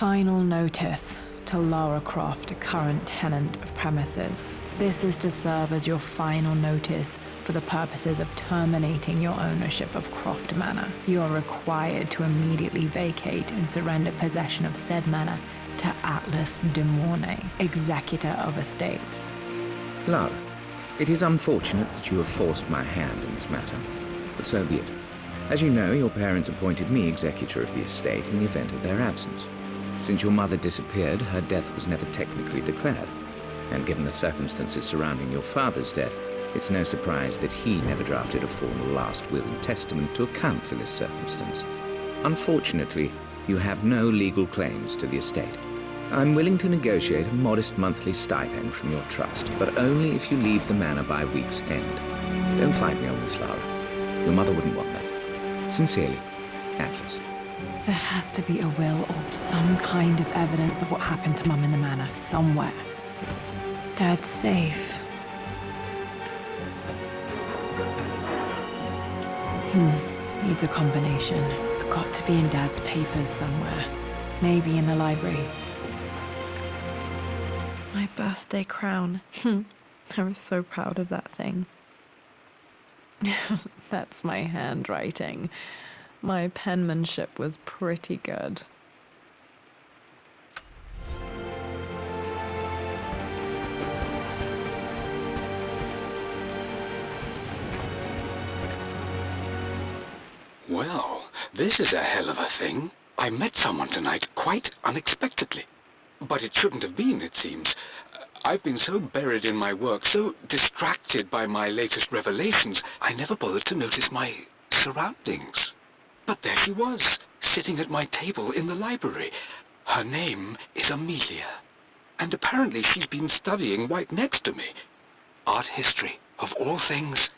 Final notice to Lara Croft, a current tenant of premises. This is to serve as your final notice for the purposes of terminating your ownership of Croft Manor. You are required to immediately vacate and surrender possession of said manor to Atlas de Mornay, executor of estates. Lara, it is unfortunate that you have forced my hand in this matter, but so be it. As you know, your parents appointed me executor of the estate in the event of their absence. Since your mother disappeared, her death was never technically declared. And given the circumstances surrounding your father's death, it's no surprise that he never drafted a formal last will and testament to account for this circumstance. Unfortunately, you have no legal claims to the estate. I'm willing to negotiate a modest monthly stipend from your trust, but only if you leave the manor by week's end. Don't fight me on this, Lara. Your mother wouldn't want that. Sincerely, Atlas. There has to be a will or some kind of evidence of what happened to Mum in the manor, somewhere. Dad's safe. Needs a combination. It's got to be in Dad's papers somewhere. Maybe in the library. My birthday crown. I was so proud of that thing. That's my handwriting. My penmanship was pretty good. Well, this is a hell of a thing. I met someone tonight quite unexpectedly. But it shouldn't have been, it seems. I've been so buried in my work, so distracted by my latest revelations, I never bothered to notice my surroundings. But there she was, sitting at my table in the library. Her name is Amelia, and apparently she's been studying right next to me. Art history, of all things.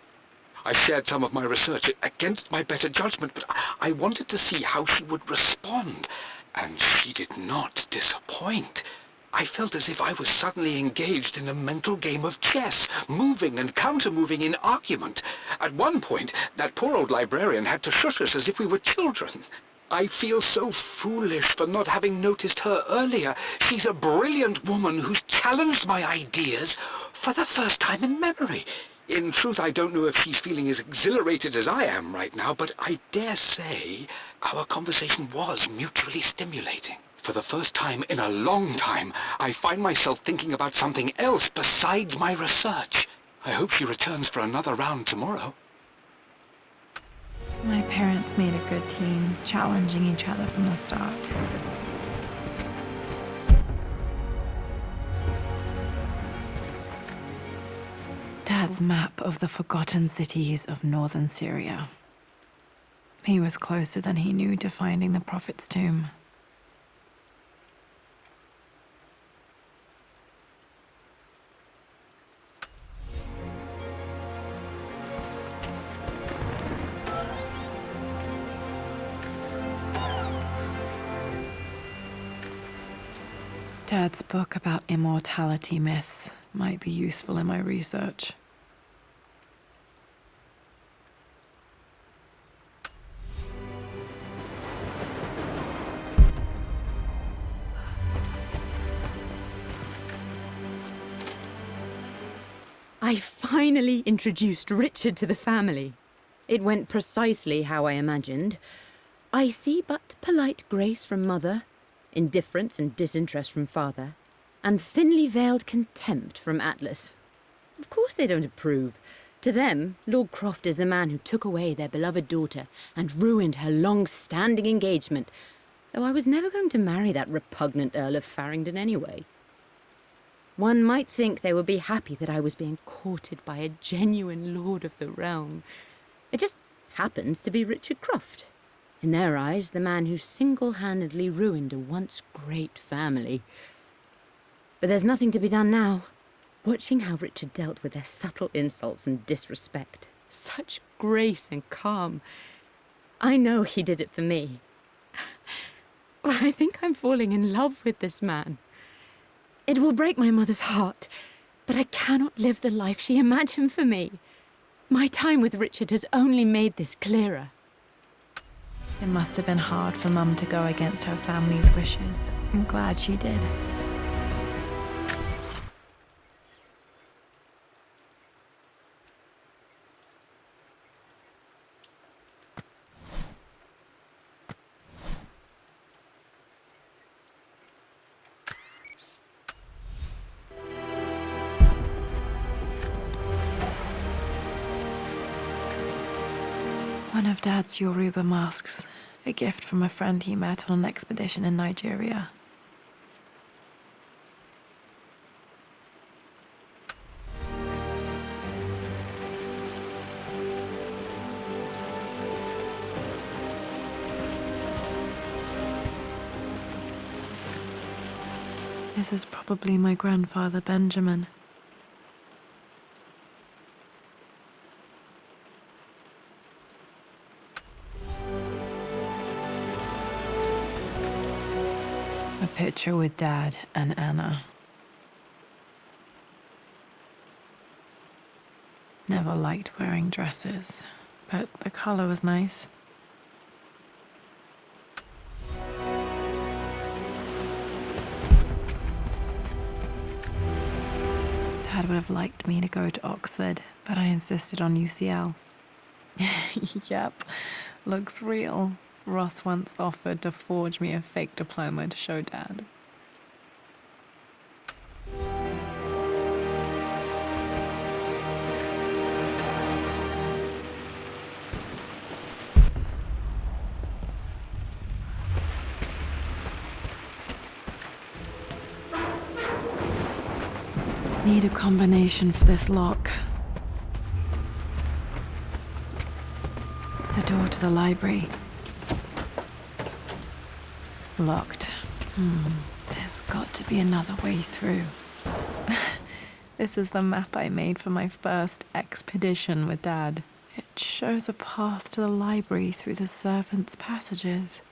I shared some of my research against my better judgment, but I wanted to see how she would respond, and she did not disappoint. I felt as if I was suddenly engaged in a mental game of chess, moving and counter-moving in argument. At one point, that poor old librarian had to shush us as if we were children. I feel so foolish for not having noticed her earlier. She's a brilliant woman who's challenged my ideas for the first time in memory. In truth, I don't know if she's feeling as exhilarated as I am right now, but I dare say our conversation was mutually stimulating. For the first time in a long time, I find myself thinking about something else besides my research. I hope she returns for another round tomorrow. My parents made a good team, challenging each other from the start. Dad's map of the forgotten cities of northern Syria. He was closer than he knew to finding the Prophet's tomb. Dad's book about immortality myths might be useful in my research. I finally introduced Richard to the family. It went precisely how I imagined. I see but polite grace from mother, indifference and disinterest from father, and thinly veiled contempt from Atlas. Of course they don't approve. To them, Lord Croft is the man who took away their beloved daughter and ruined her long-standing engagement, though I was never going to marry that repugnant Earl of Farringdon anyway. One might think they would be happy that I was being courted by a genuine lord of the realm. It just happens to be Richard Croft. In their eyes, the man who single-handedly ruined a once great family. But there's nothing to be done now. Watching how Richard dealt with their subtle insults and disrespect. Such grace and calm. I know he did it for me. I think I'm falling in love with this man. It will break my mother's heart, but I cannot live the life she imagined for me. My time with Richard has only made this clearer. It must have been hard for Mum to go against her family's wishes. I'm glad she did. One of Dad's Yoruba masks, a gift from a friend he met on an expedition in Nigeria. This is probably my grandfather Benjamin. A picture with Dad and Anna. Never liked wearing dresses, but the color was nice. Dad would have liked me to go to Oxford, but I insisted on UCL. Yep, looks real. Roth once offered to forge me a fake diploma to show Dad. Need a combination for this lock. The door to the library. Locked. There's got to be another way through. This is the map I made for my first expedition with Dad. It shows a path to the library through the servants' passages.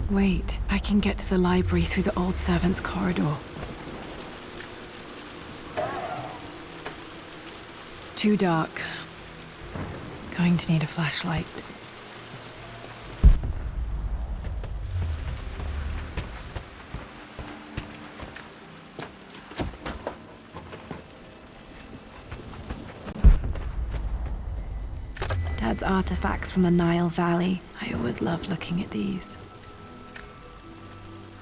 Wait, I can get to the library through the old servants' corridor. Too dark. Going to need a flashlight. Dad's artifacts from the Nile Valley. I always loved looking at these.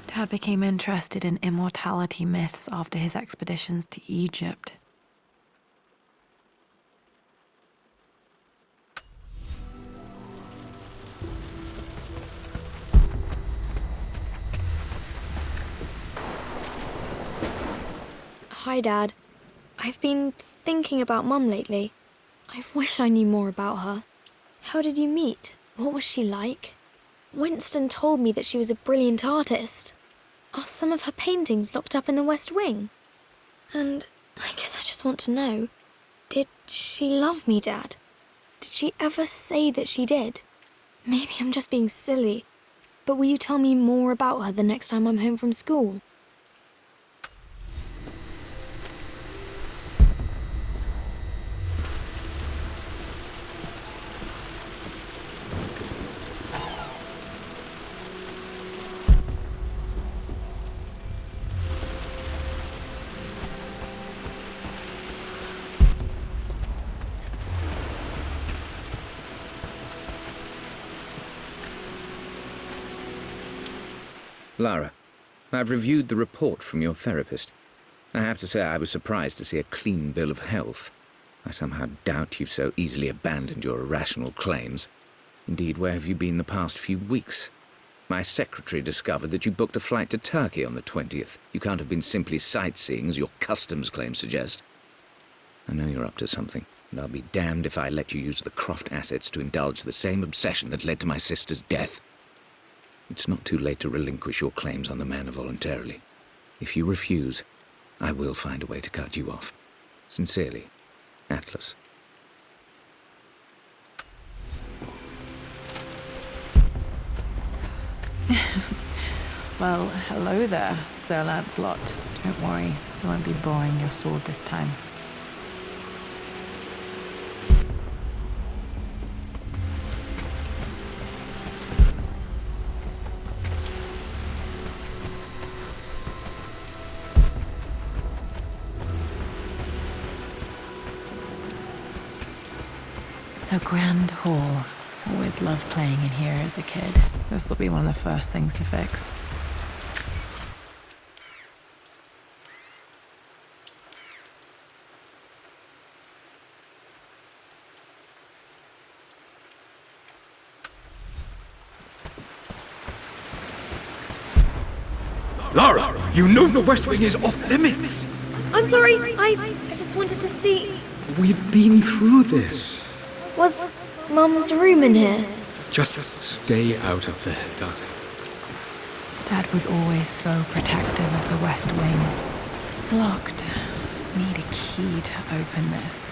Dad became interested in immortality myths after his expeditions to Egypt. Hi, Dad. I've been thinking about Mum lately. I wish I knew more about her. How did you meet? What was she like? Winston told me that she was a brilliant artist. Are some of her paintings locked up in the West Wing? And I guess I just want to know, did she love me, Dad? Did she ever say that she did? Maybe I'm just being silly, but will you tell me more about her the next time I'm home from school? Lara, I've reviewed the report from your therapist. I have to say I was surprised to see a clean bill of health. I somehow doubt you've so easily abandoned your irrational claims. Indeed, where have you been the past few weeks? My secretary discovered that you booked a flight to Turkey on the 20th. You can't have been simply sightseeing, as your customs claims suggest. I know you're up to something, and I'll be damned if I let you use the Croft assets to indulge the same obsession that led to my sister's death. It's not too late to relinquish your claims on the manor voluntarily. If you refuse, I will find a way to cut you off. Sincerely, Atlas. Well, hello there, Sir Lancelot. Don't worry, I won't be borrowing your sword this time. The Grand Hall. Always loved playing in here as a kid. This will be one of the first things to fix. Lara, you know the West Wing is off limits. I'm sorry, I just wanted to see. We've been through this. Was Mum's room in here? Just stay out of there, darling. Dad was always so protective of the West Wing. Locked. Need a key to open this.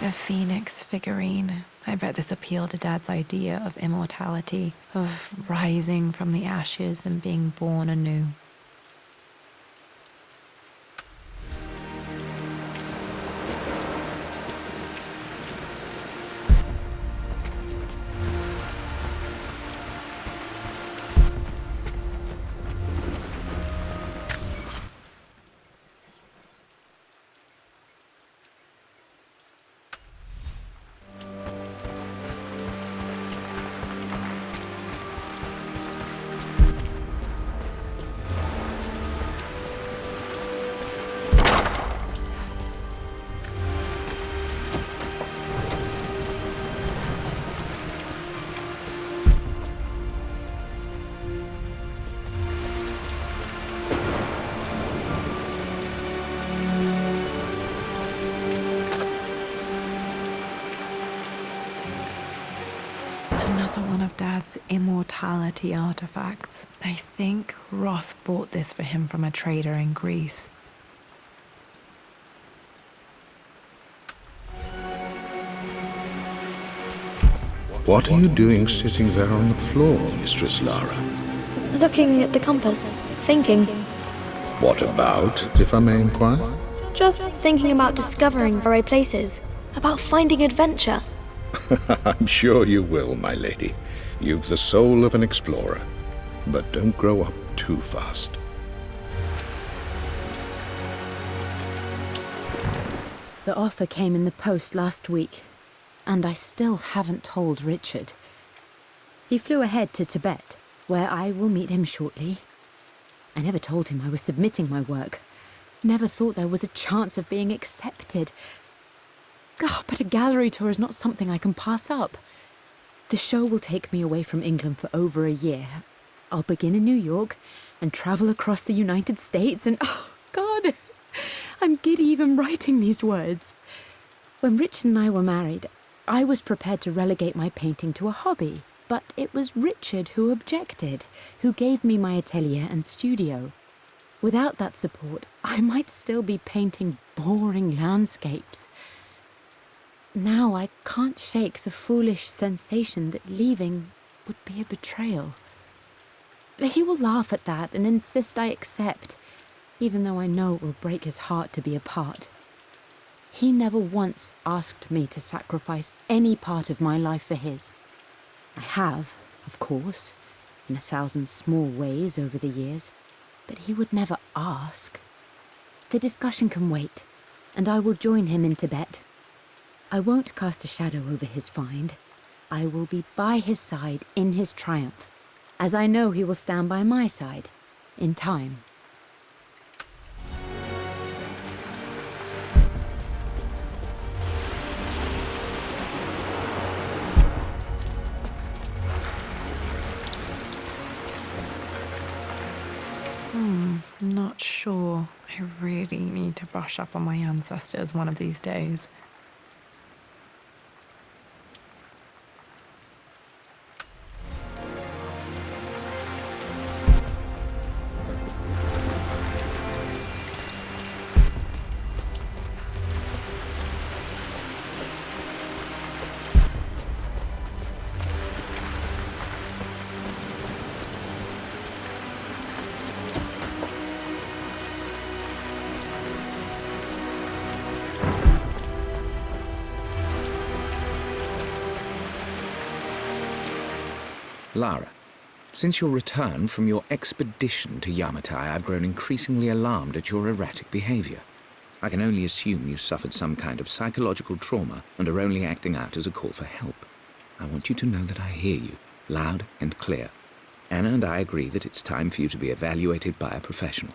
A phoenix figurine. I bet this appealed to Dad's idea of immortality, of rising from the ashes and being born anew. One of Dad's immortality artifacts. I think Roth bought this for him from a trader in Greece. What are you doing sitting there on the floor, Mistress Lara? Looking at the compass, thinking. What about, if I may inquire? Just thinking about discovering faraway places, about finding adventure. I'm sure you will, my lady. You've the soul of an explorer. But don't grow up too fast. The offer came in the post last week, and I still haven't told Richard. He flew ahead to Tibet, where I will meet him shortly. I never told him I was submitting my work. Never thought there was a chance of being accepted. But a gallery tour is not something I can pass up. The show will take me away from England for over a year. I'll begin in New York and travel across the United States and, oh, God, I'm giddy even writing these words. When Richard and I were married, I was prepared to relegate my painting to a hobby, but it was Richard who objected, who gave me my atelier and studio. Without that support, I might still be painting boring landscapes. Now I can't shake the foolish sensation that leaving would be a betrayal. He will laugh at that and insist I accept, even though I know it will break his heart to be apart. He never once asked me to sacrifice any part of my life for his. I have, of course, in 1,000 small ways over the years, but he would never ask. The discussion can wait, and I will join him in Tibet. I won't cast a shadow over his find. I will be by his side in his triumph, as I know he will stand by my side, in time. Not sure. I really need to brush up on my ancestors one of these days. Lara, since your return from your expedition to Yamatai, I've grown increasingly alarmed at your erratic behavior. I can only assume you suffered some kind of psychological trauma and are only acting out as a call for help. I want you to know that I hear you, loud and clear. Anna and I agree that it's time for you to be evaluated by a professional.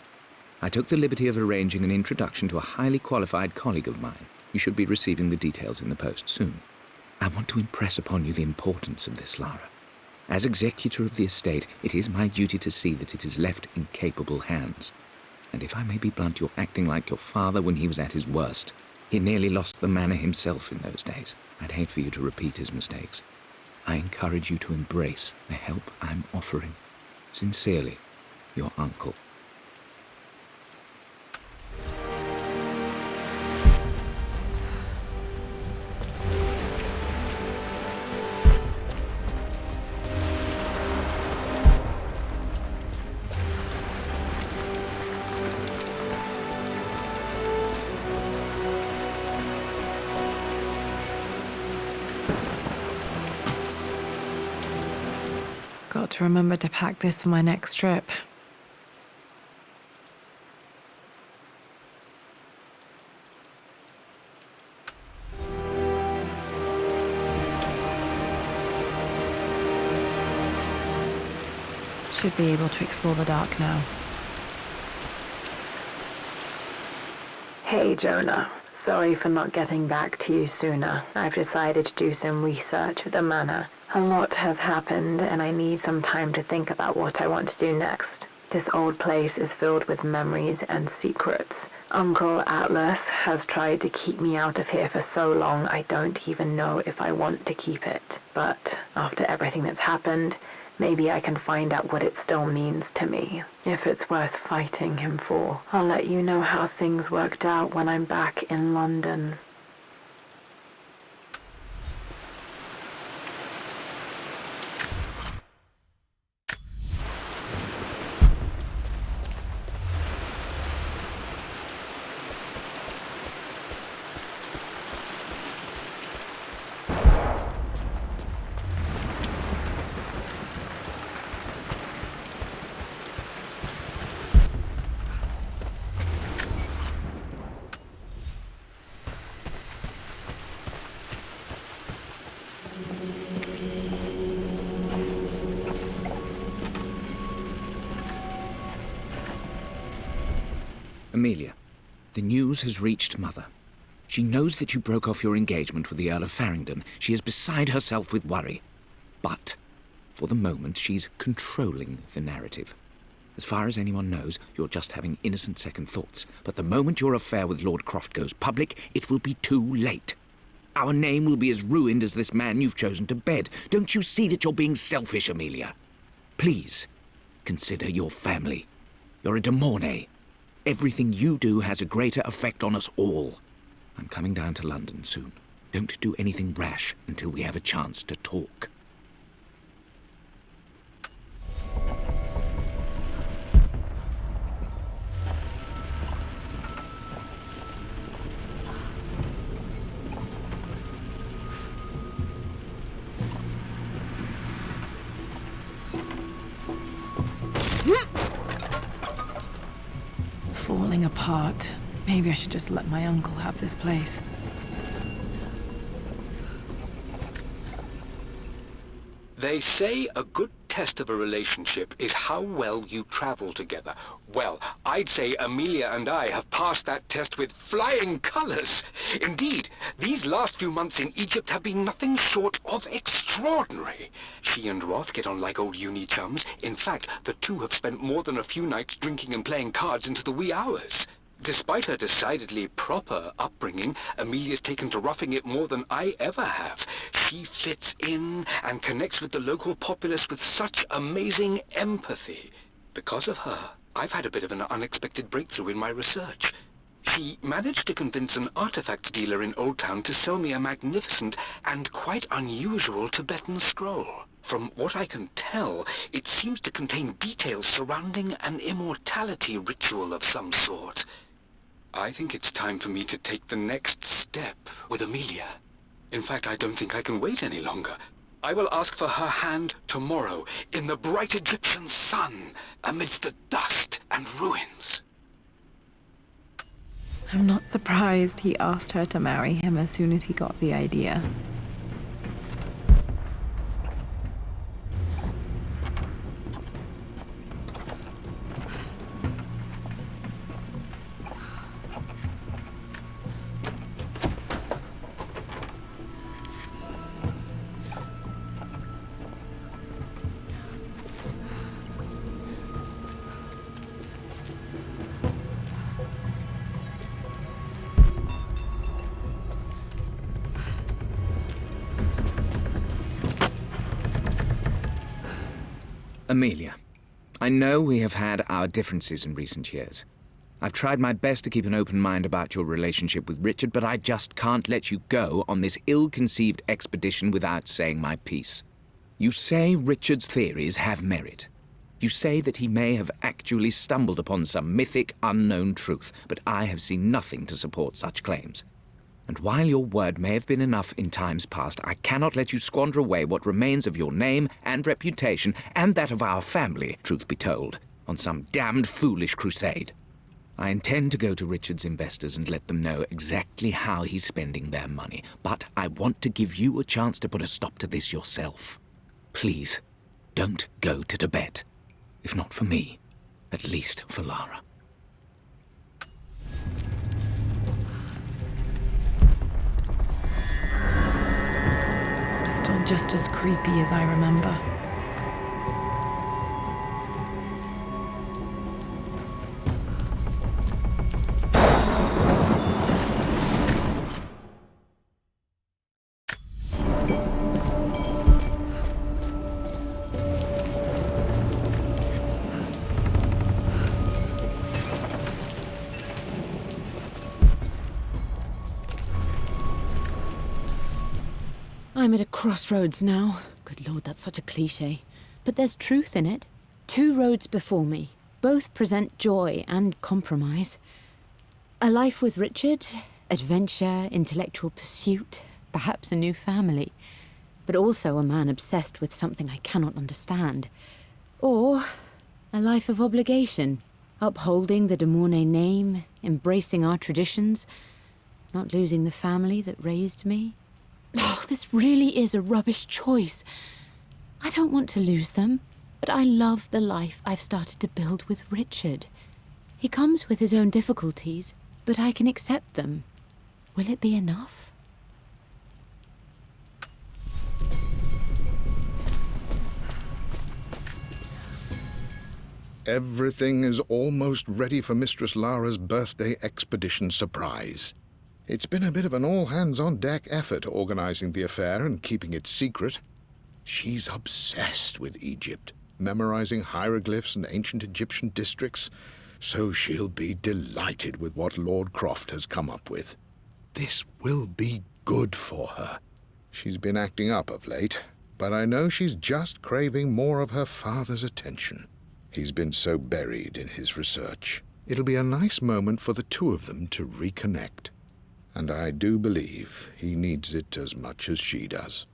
I took the liberty of arranging an introduction to a highly qualified colleague of mine. You should be receiving the details in the post soon. I want to impress upon you the importance of this, Lara. As executor of the estate, it is my duty to see that it is left in capable hands. And if I may be blunt, you're acting like your father when he was at his worst. He nearly lost the manor himself in those days. I'd hate for you to repeat his mistakes. I encourage you to embrace the help I'm offering. Sincerely, your uncle. Got to remember to pack this for my next trip. Should be able to explore the dark now. Hey, Jonah. Sorry for not getting back to you sooner. I've decided to do some research at the manor. A lot has happened, and I need some time to think about what I want to do next. This old place is filled with memories and secrets. Uncle Atlas has tried to keep me out of here for so long, I don't even know if I want to keep it. But after everything that's happened, maybe I can find out what it still means to me. If it's worth fighting him for, I'll let you know how things worked out when I'm back in London. Amelia, the news has reached Mother. She knows that you broke off your engagement with the Earl of Farringdon. She is beside herself with worry. But, for the moment, she's controlling the narrative. As far as anyone knows, you're just having innocent second thoughts. But the moment your affair with Lord Croft goes public, it will be too late. Our name will be as ruined as this man you've chosen to bed. Don't you see that you're being selfish, Amelia? Please, consider your family. You're a de Mornay. Everything you do has a greater effect on us all. I'm coming down to London soon. Don't do anything rash until we have a chance to talk. Falling apart. Maybe I should just let my uncle have this place. They say a good test of a relationship is how well you travel together. Well, I'd say Amelia and I have passed that test with flying colors. Indeed, these last few months in Egypt have been nothing short of extraordinary. She and Roth get on like old uni chums. In fact, the two have spent more than a few nights drinking and playing cards into the wee hours. Despite her decidedly proper upbringing, Amelia's taken to roughing it more than I ever have. She fits in and connects with the local populace with such amazing empathy. Because of her, I've had a bit of an unexpected breakthrough in my research. She managed to convince an artifact dealer in Old Town to sell me a magnificent and quite unusual Tibetan scroll. From what I can tell, it seems to contain details surrounding an immortality ritual of some sort. I think it's time for me to take the next step with Amelia. In fact, I don't think I can wait any longer. I will ask for her hand tomorrow, in the bright Egyptian sun, amidst the dust and ruins. I'm not surprised he asked her to marry him as soon as he got the idea. Amelia, I know we have had our differences in recent years. I've tried my best to keep an open mind about your relationship with Richard, but I just can't let you go on this ill-conceived expedition without saying my piece. You say Richard's theories have merit. You say that he may have actually stumbled upon some mythic, unknown truth, but I have seen nothing to support such claims. And while your word may have been enough in times past, I cannot let you squander away what remains of your name and reputation, and that of our family, truth be told, on some damned foolish crusade. I intend to go to Richard's investors and let them know exactly how he's spending their money, but I want to give you a chance to put a stop to this yourself. Please, don't go to Tibet. If not for me, at least for Lara. Still just as creepy as I remember. I'm at a crossroads now. Good Lord, that's such a cliche. But there's truth in it. 2 roads before me. Both present joy and compromise. A life with Richard, adventure, intellectual pursuit, perhaps a new family. But also a man obsessed with something I cannot understand. Or a life of obligation, upholding the de Mornay name, embracing our traditions, not losing the family that raised me. Oh, this really is a rubbish choice. I don't want to lose them, but I love the life I've started to build with Richard. He comes with his own difficulties, but I can accept them. Will it be enough? Everything is almost ready for Mistress Lara's birthday expedition surprise. It's been a bit of an all-hands-on-deck effort organizing the affair and keeping it secret. She's obsessed with Egypt, memorizing hieroglyphs and ancient Egyptian districts, so she'll be delighted with what Lord Croft has come up with. This will be good for her. She's been acting up of late, but I know she's just craving more of her father's attention. He's been so buried in his research. It'll be a nice moment for the 2 of them to reconnect. And I do believe he needs it as much as she does.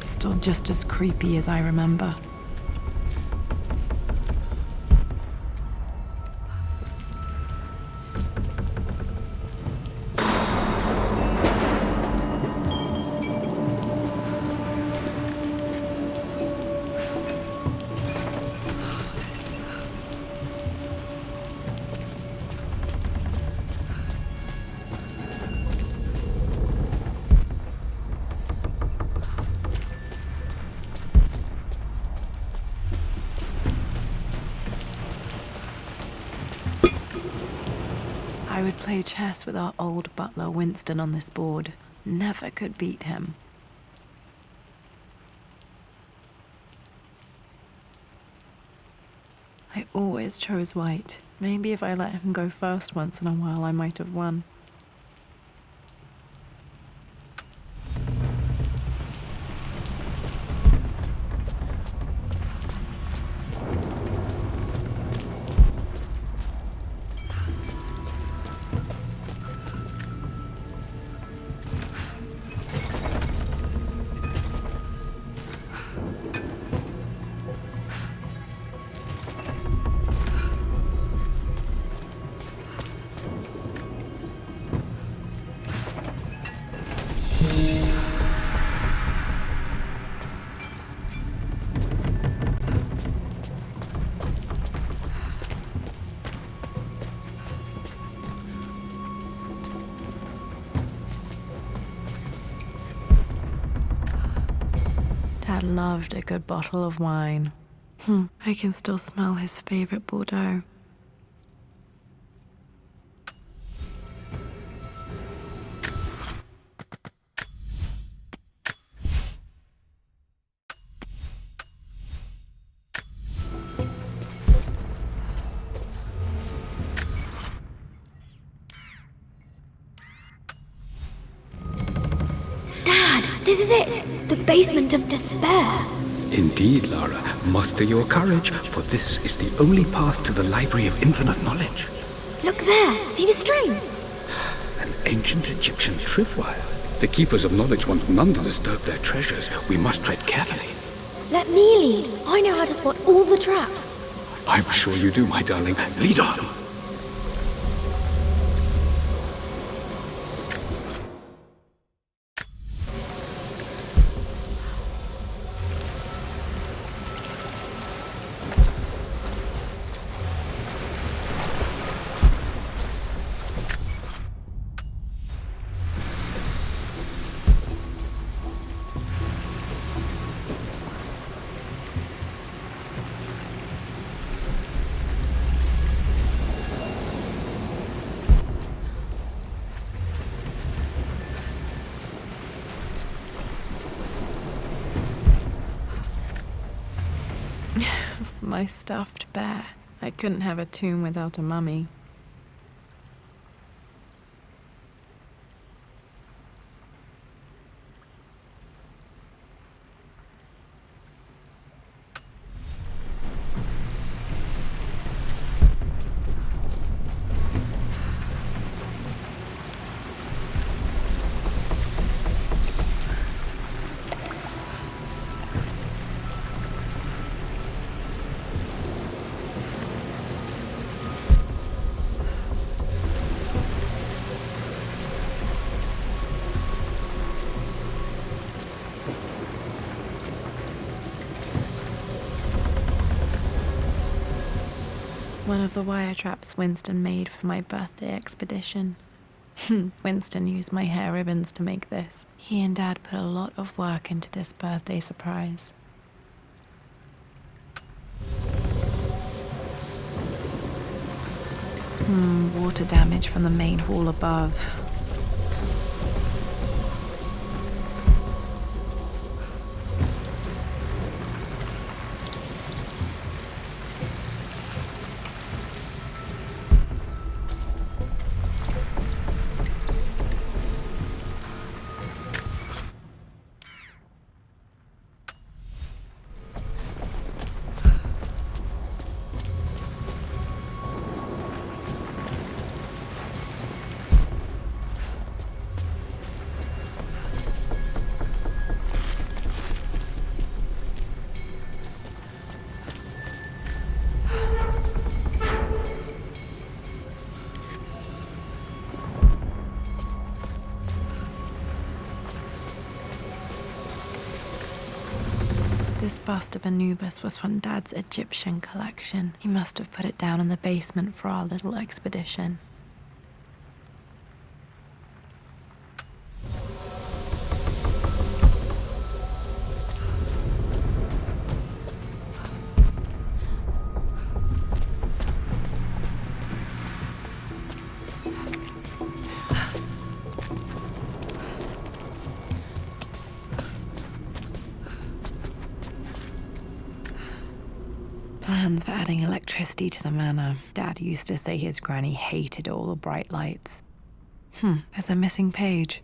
Still just as creepy as I remember. I would play chess with our old butler Winston on this board. Never could beat him. I always chose white. Maybe if I let him go first once in a while, I might have won. Dad loved a good bottle of wine. I can still smell his favorite Bordeaux. Dad, this is it! The basement of despair! Indeed, Lara. Muster your courage, for this is the only path to the Library of Infinite Knowledge. Look there! See the string? An ancient Egyptian tripwire. The Keepers of Knowledge want none to disturb their treasures. We must tread carefully. Let me lead. I know how to spot all the traps. I'm sure you do, my darling. Lead on. My stuffed bear. I couldn't have a tomb without a mummy. One of the wire traps Winston made for my birthday expedition. Winston used my hair ribbons to make this. He and Dad put a lot of work into this birthday surprise. Water damage from the main hall above. This bust of Anubis was from Dad's Egyptian collection. He must have put it down in the basement for our little expedition. Plans for adding electricity to the manor. Dad used to say his granny hated all the bright lights. There's a missing page.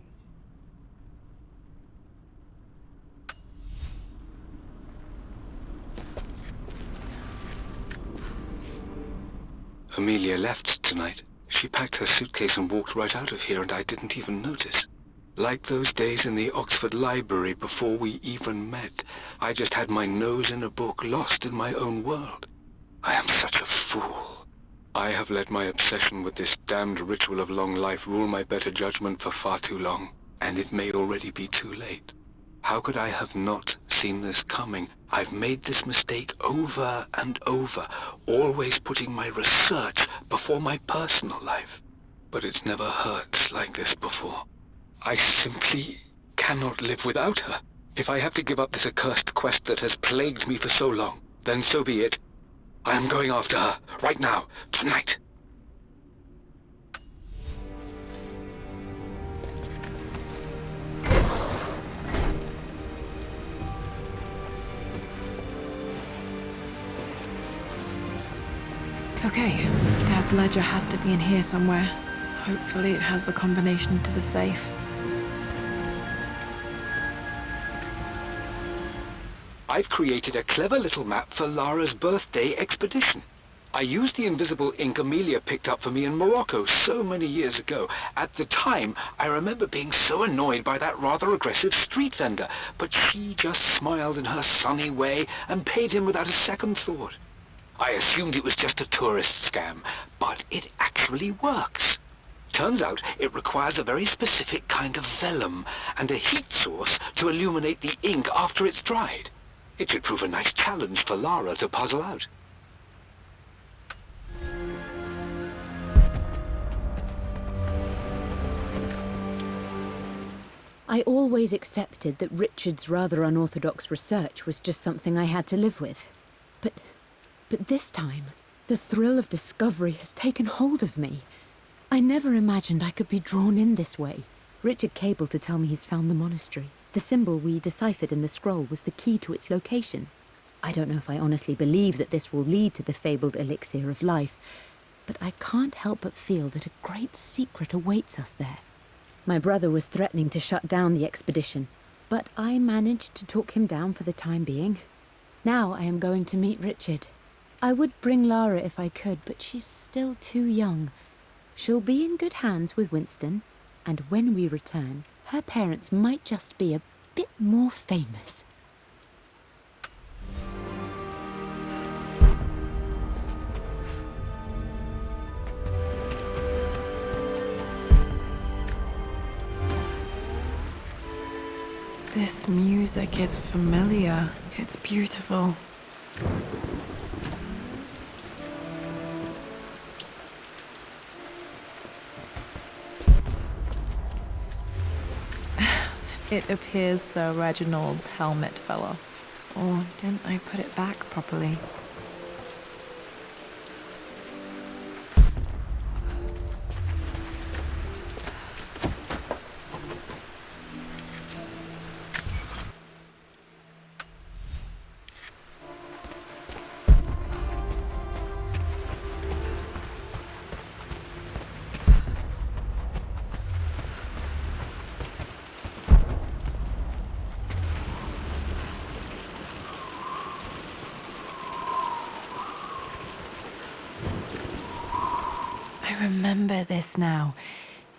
Amelia left tonight. She packed her suitcase and walked right out of here, and I didn't even notice. Like those days in the Oxford Library before we even met. I just had my nose in a book, lost in my own world. I am such a fool. I have let my obsession with this damned ritual of long life rule my better judgment for far too long, and it may already be too late. How could I have not seen this coming? I've made this mistake over and over, always putting my research before my personal life. But it's never hurt like this before. I simply cannot live without her. If I have to give up this accursed quest that has plagued me for so long, then so be it. I am going after her, right now, tonight. Okay, Dad's ledger has to be in here somewhere. Hopefully it has the combination to the safe. I've created a clever little map for Lara's birthday expedition. I used the invisible ink Amelia picked up for me in Morocco so many years ago. At the time, I remember being so annoyed by that rather aggressive street vendor, but she just smiled in her sunny way and paid him without a second thought. I assumed it was just a tourist scam, but it actually works. Turns out it requires a very specific kind of vellum and a heat source to illuminate the ink after it's dried. It should prove a nice challenge for Lara to puzzle out. I always accepted that Richard's rather unorthodox research was just something I had to live with. But this time, the thrill of discovery has taken hold of me. I never imagined I could be drawn in this way. Richard cabled to tell me he's found the monastery. The symbol we deciphered in the scroll was the key to its location. I don't know if I honestly believe that this will lead to the fabled elixir of life, but I can't help but feel that a great secret awaits us there. My brother was threatening to shut down the expedition, but I managed to talk him down for the time being. Now I am going to meet Richard. I would bring Lara if I could, but she's still too young. She'll be in good hands with Winston, and when we return, her parents might just be a bit more famous. This music is familiar. It's beautiful. It appears Sir Reginald's helmet fell off. Or didn't I put it back properly? I remember this now.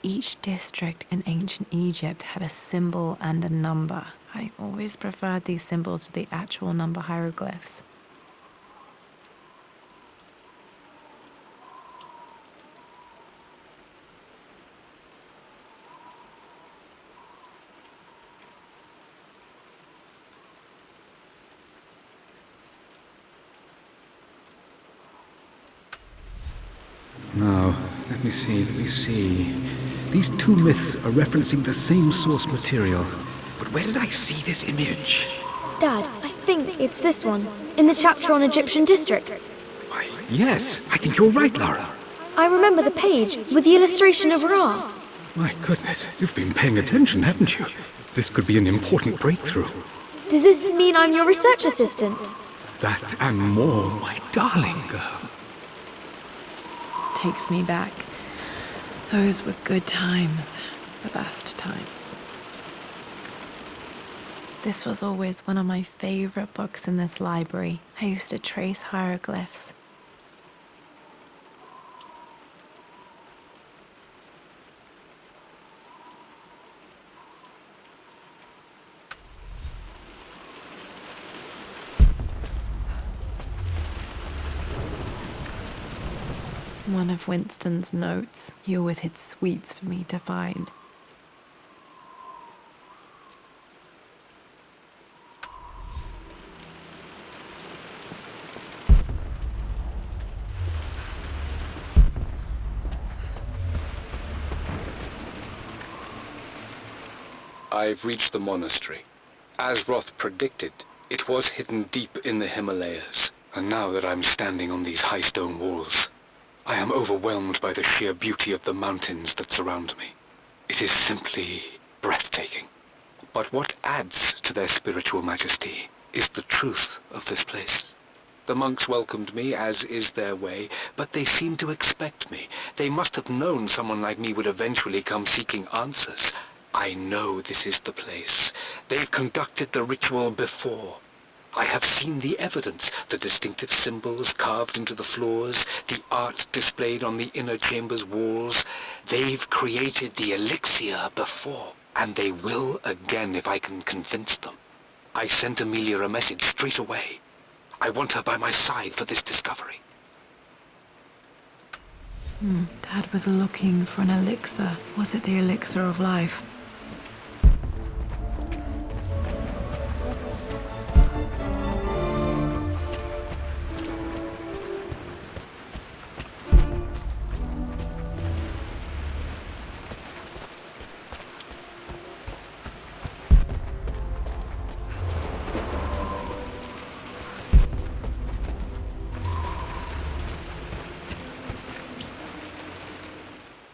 Each district in ancient Egypt had a symbol and a number. I always preferred these symbols to the actual number hieroglyphs. Now, let me see. These two myths are referencing the same source material. But where did I see this image? Dad, I think it's this one, in the chapter on Egyptian districts. Why, yes, I think you're right, Lara. I remember the page with the illustration of Ra. My goodness, you've been paying attention, haven't you? This could be an important breakthrough. Does this mean I'm your research assistant? That and more, my darling girl. Takes me back. Those were good times. The best times. This was always one of my favorite books in this library. I used to trace hieroglyphs. One of Winston's notes. He always hid sweets for me to find. I've reached the monastery. As Roth predicted, it was hidden deep in the Himalayas. And now that I'm standing on these high stone walls, I am overwhelmed by the sheer beauty of the mountains that surround me. It is simply breathtaking. But what adds to their spiritual majesty is the truth of this place. The monks welcomed me, as is their way, but they seemed to expect me. They must have known someone like me would eventually come seeking answers. I know this is the place. They've conducted the ritual before. I have seen the evidence, the distinctive symbols carved into the floors, the art displayed on the inner chamber's walls. They've created the elixir before, and they will again if I can convince them. I sent Amelia a message straight away. I want her by my side for this discovery. Dad was looking for an elixir. Was it the elixir of life?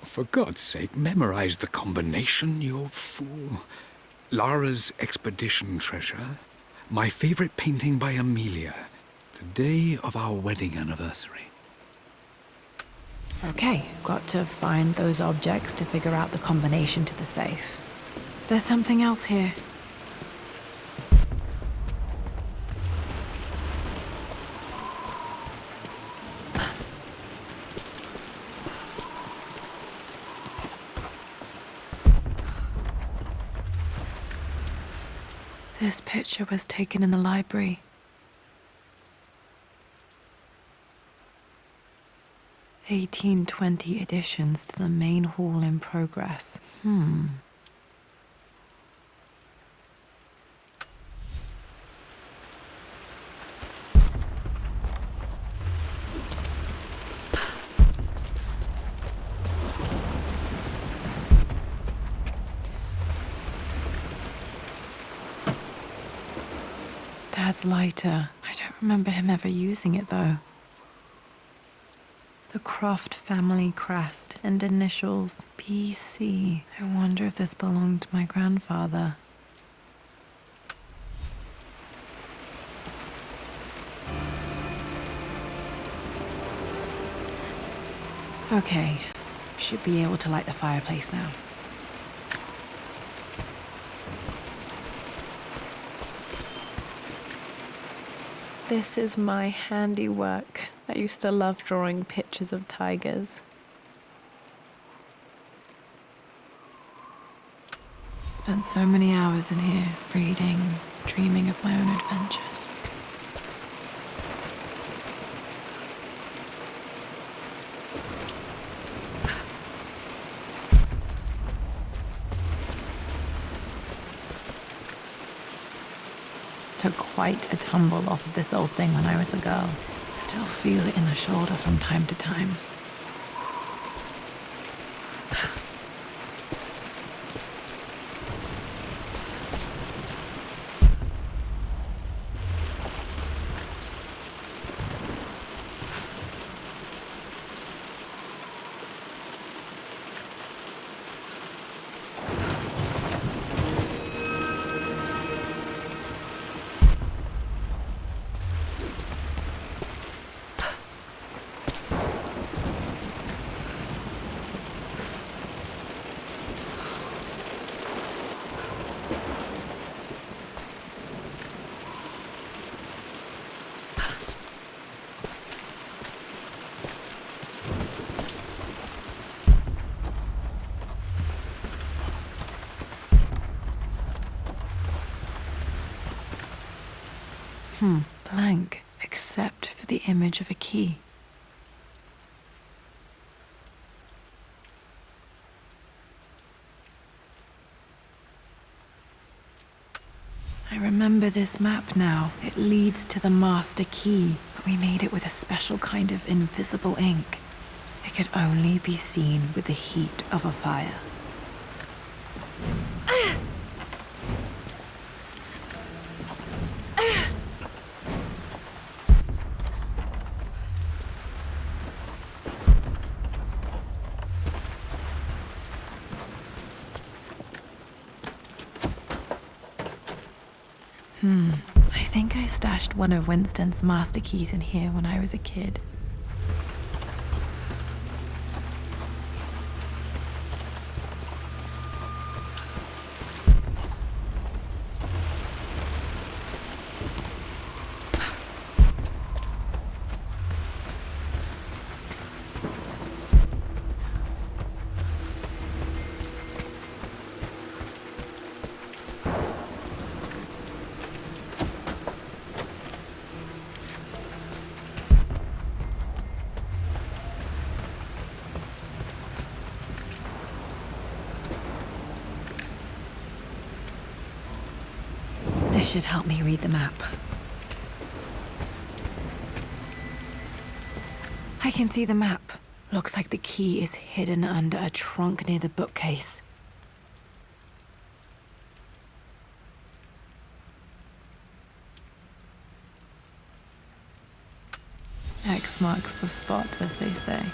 For God's sake, memorize the combination, you fool. Lara's expedition treasure, my favorite painting by Amelia, the day of our wedding anniversary. Okay, got to find those objects to figure out the combination to the safe. There's something else here. This picture was taken in the library. (1820) additions to the main hall in progress. Dad's lighter. I don't remember him ever using it, though. The Croft family crest and initials PC. I wonder if this belonged to my grandfather. Okay, should be able to light the fireplace now. This is my handiwork. I used to love drawing pictures of tigers. Spent so many hours in here, reading, dreaming of my own adventures. Took quite a tumble off of this old thing when I was a girl. Still feel it in the shoulder from time to time. Blank, except for the image of a key. I remember this map now. It leads to the master key, but we made it with a special kind of invisible ink. It could only be seen with the heat of a fire. I think I stashed one of Winston's master keys in here when I was a kid. This should help me read the map. I can see the map. Looks like the key is hidden under a trunk near the bookcase. X marks the spot, as they say.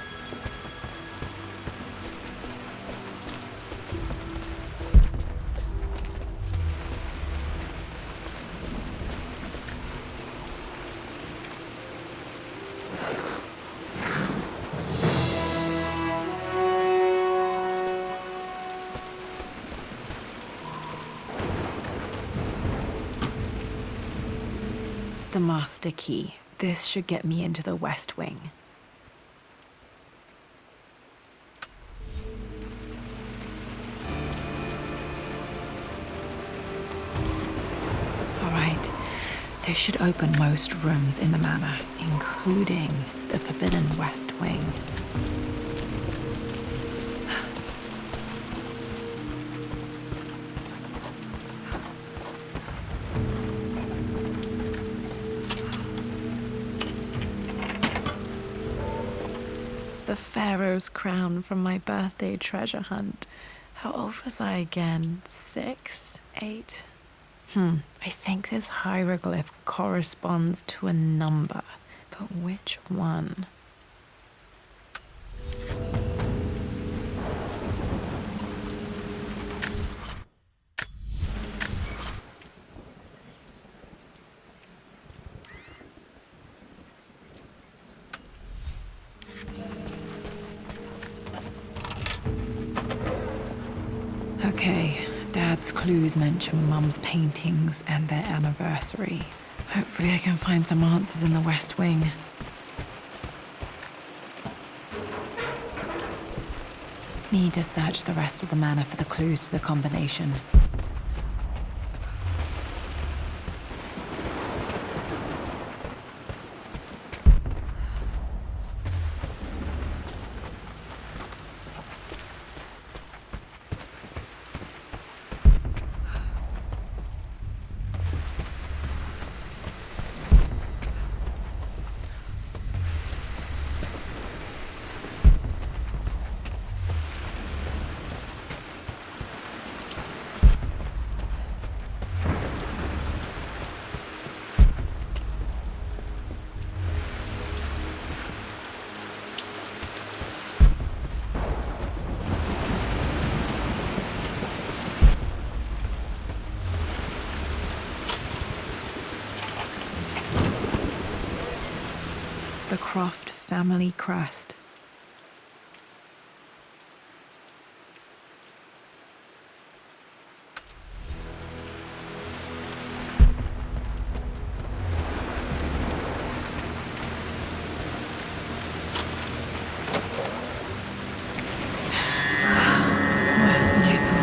The master key. This should get me into the West Wing. All right. This should open most rooms in the manor, including the Forbidden West Wing. The Pharaoh's crown from my birthday treasure hunt. How old was I again? 6, 8? I think this hieroglyph corresponds to a number, but which one? Okay, Dad's clues mention Mum's paintings and their anniversary. Hopefully I can find some answers in the West Wing. Need to search the rest of the manor for the clues to the combination. The Croft family crest. Worse than I thought.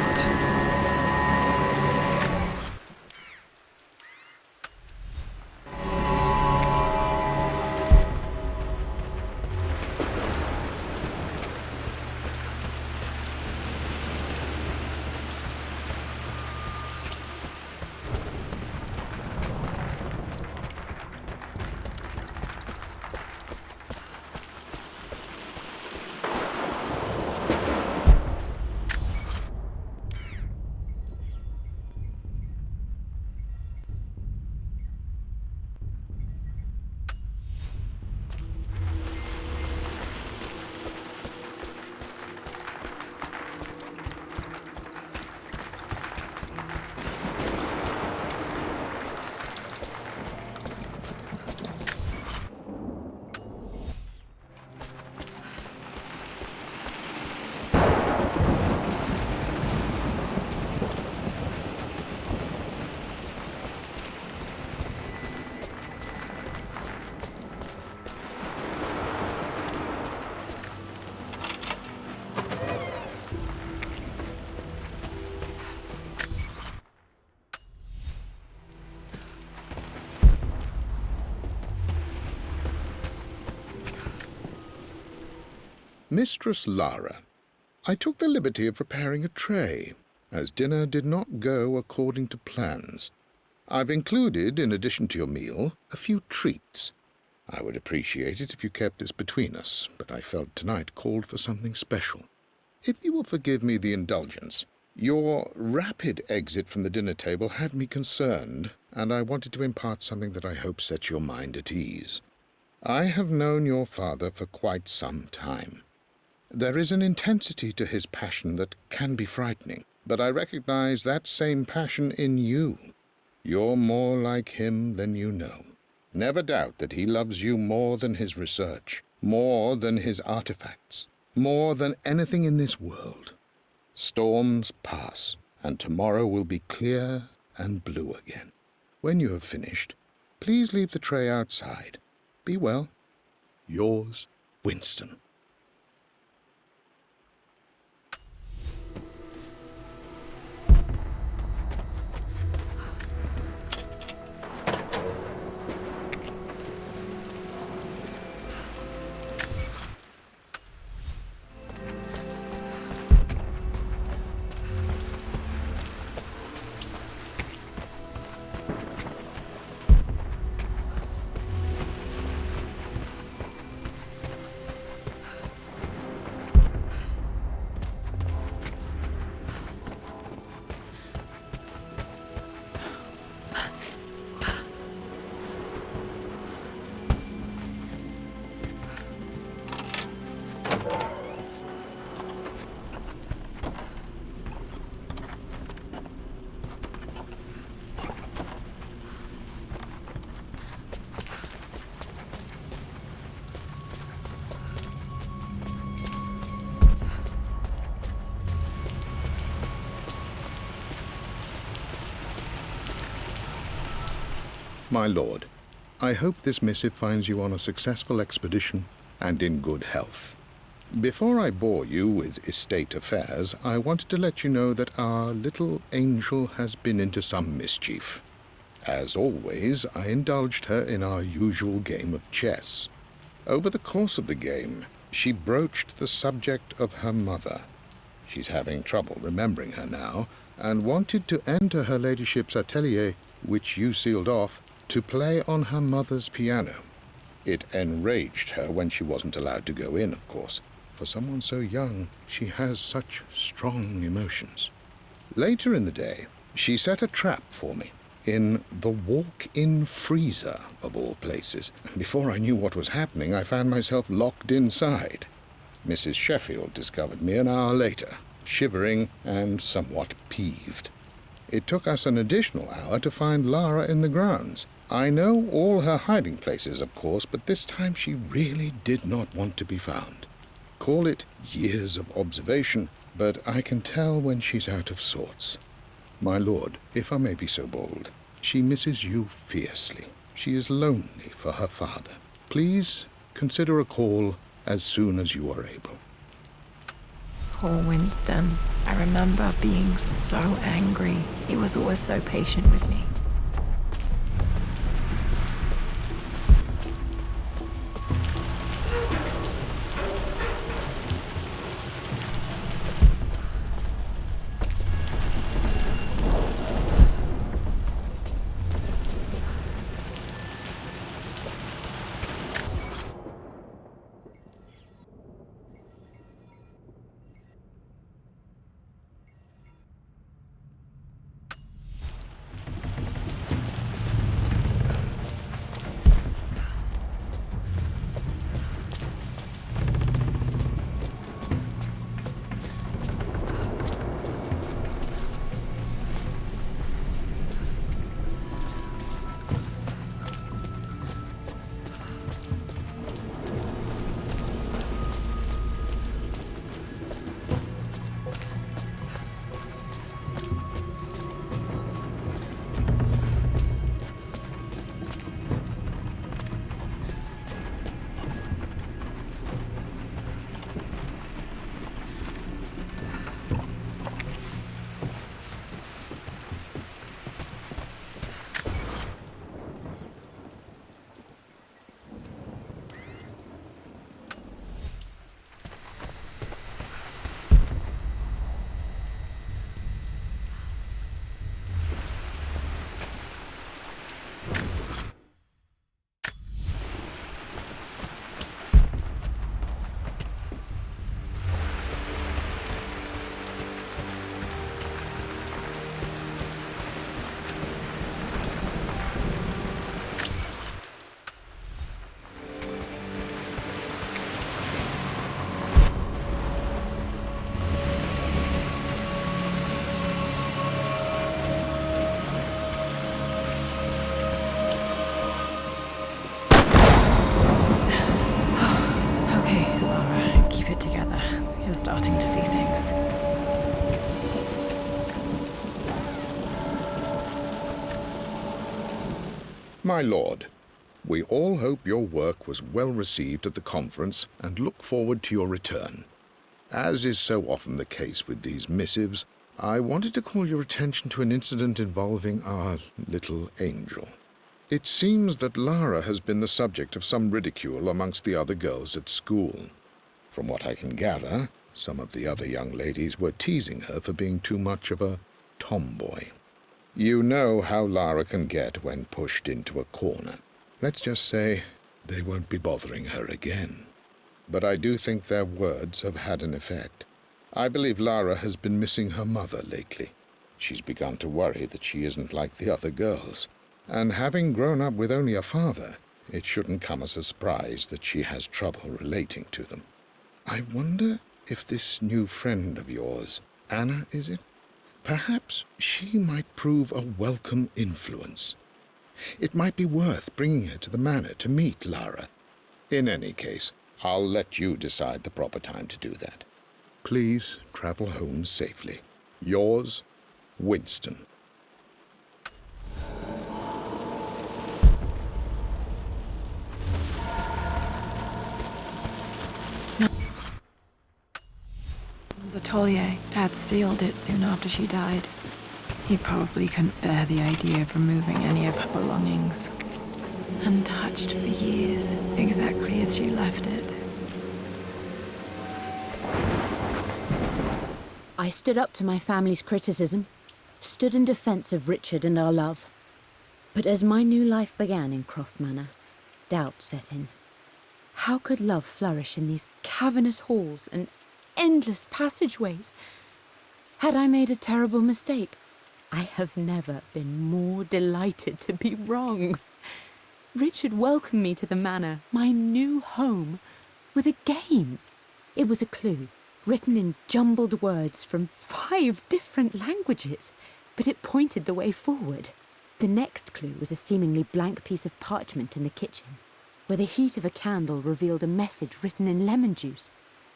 Mistress Lara, I took the liberty of preparing a tray, as dinner did not go according to plans. I've included, in addition to your meal, a few treats. I would appreciate it if you kept this between us, but I felt tonight called for something special. If you will forgive me the indulgence, your rapid exit from the dinner table had me concerned, and I wanted to impart something that I hope sets your mind at ease. I have known your father for quite some time. There is an intensity to his passion that can be frightening, but I recognize that same passion in you. You're more like him than you know. Never doubt that he loves you more than his research, more than his artifacts, more than anything in this world. Storms pass, and tomorrow will be clear and blue again. When you have finished, please leave the tray outside. Be well. Yours, Winston. My lord, I hope this missive finds you on a successful expedition and in good health. Before I bore you with estate affairs, I wanted to let you know that our little angel has been into some mischief. As always, I indulged her in our usual game of chess. Over the course of the game, she broached the subject of her mother. She's having trouble remembering her now, and wanted to enter her ladyship's atelier, which you sealed off, to play on her mother's piano. It enraged her when she wasn't allowed to go in, of course. For someone so young, she has such strong emotions. Later in the day, she set a trap for me in the walk-in freezer, of all places. Before I knew what was happening, I found myself locked inside. Mrs. Sheffield discovered me an hour later, shivering and somewhat peeved. It took us an additional hour to find Lara in the grounds. I know all her hiding places, of course, but this time she really did not want to be found. Call it years of observation, but I can tell when she's out of sorts. My lord, if I may be so bold, she misses you fiercely. She is lonely for her father. Please consider a call as soon as you are able. Poor Winston. I remember being so angry. He was always so patient with me. Starting to see things. My lord, we all hope your work was well received at the conference and look forward to your return. As is so often the case with these missives, I wanted to call your attention to an incident involving our little angel. It seems that Lara has been the subject of some ridicule amongst the other girls at school. From what I can gather, some of the other young ladies were teasing her for being too much of a tomboy. You know how Lara can get when pushed into a corner. Let's just say they won't be bothering her again. But I do think their words have had an effect. I believe Lara has been missing her mother lately. She's begun to worry that she isn't like the other girls. And having grown up with only a father, it shouldn't come as a surprise that she has trouble relating to them. I wonder if this new friend of yours, Anna, is it? Perhaps she might prove a welcome influence. It might be worth bringing her to the manor to meet Lara. In any case, I'll let you decide the proper time to do that. Please travel home safely. Yours, Winston. collier. Dad sealed it soon after she died. He probably couldn't bear the idea of removing any of her belongings. Untouched for years, exactly as she left it. I stood up to my family's criticism, stood in defense of Richard and our love. But as my new life began in Croft Manor, doubt set in. How could love flourish in these cavernous halls and endless passageways? Had I made a terrible mistake? I have never been more delighted to be wrong. Richard welcomed me to the manor, my new home, with a game. It was a clue, written in jumbled words from 5 different languages, but it pointed the way forward. The next clue was a seemingly blank piece of parchment in the kitchen, where the heat of a candle revealed a message written in lemon juice.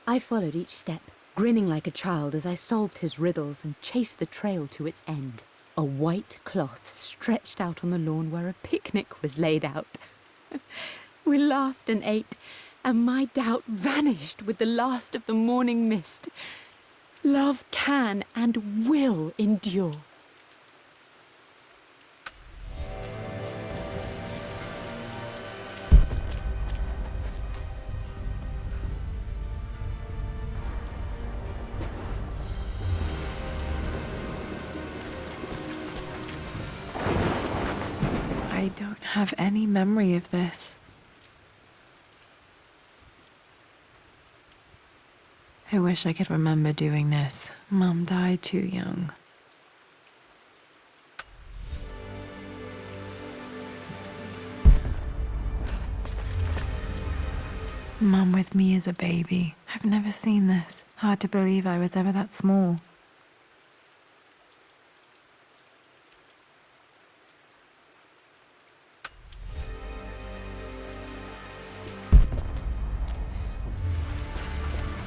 I followed each step, grinning like a child as I solved his riddles and chased the trail to its end. A white cloth stretched out on the lawn where a picnic was laid out. We laughed and ate, and my doubt vanished with the last of the morning mist. Love can and will endure. I don't have any memory of this. I wish I could remember doing this. Mum died too young. Mum with me as a baby. I've never seen this. Hard to believe I was ever that small.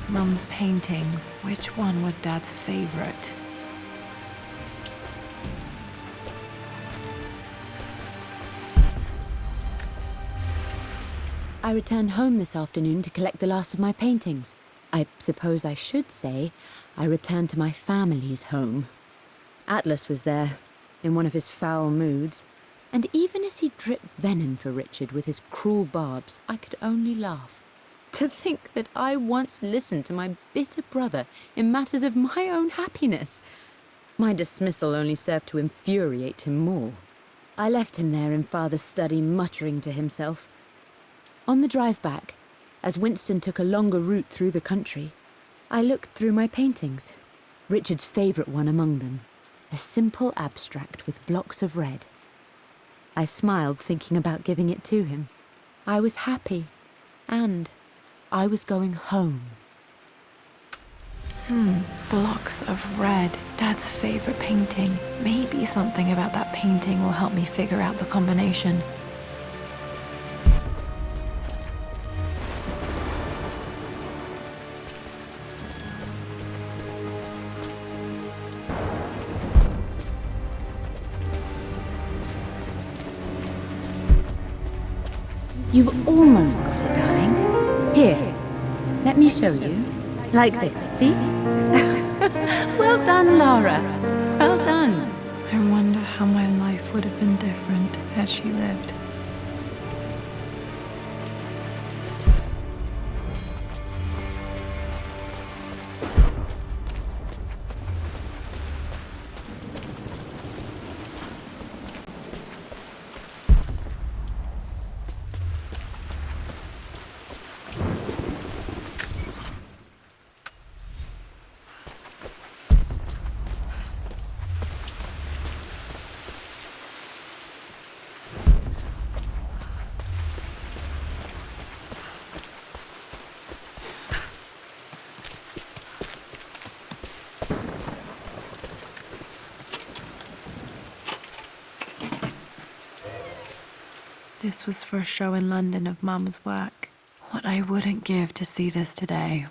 Mum's paintings. Which one was Dad's favorite? I returned home this afternoon to collect the last of my paintings. I suppose I should say I returned to my family's home. Atlas was there, in one of his foul moods, and even as he dripped venom for Richard with his cruel barbs, I could only laugh. To think that I once listened to my bitter brother in matters of my own happiness. My dismissal only served to infuriate him more. I left him there in Father's study, muttering to himself. On the drive back, as Winston took a longer route through the country, I looked through my paintings, Richard's favourite one among them, a simple abstract with blocks of red. I smiled, thinking about giving it to him. I was happy, and I was going home. Blocks of red. Dad's favorite painting. Maybe something about that painting will help me figure out the combination. You've almost got it, darling. Here, let me show you. Like this, see? Well done, Lara. Well done. I wonder how my life would have been different had she lived. This was for a show in London of Mum's work. What I wouldn't give to see this today.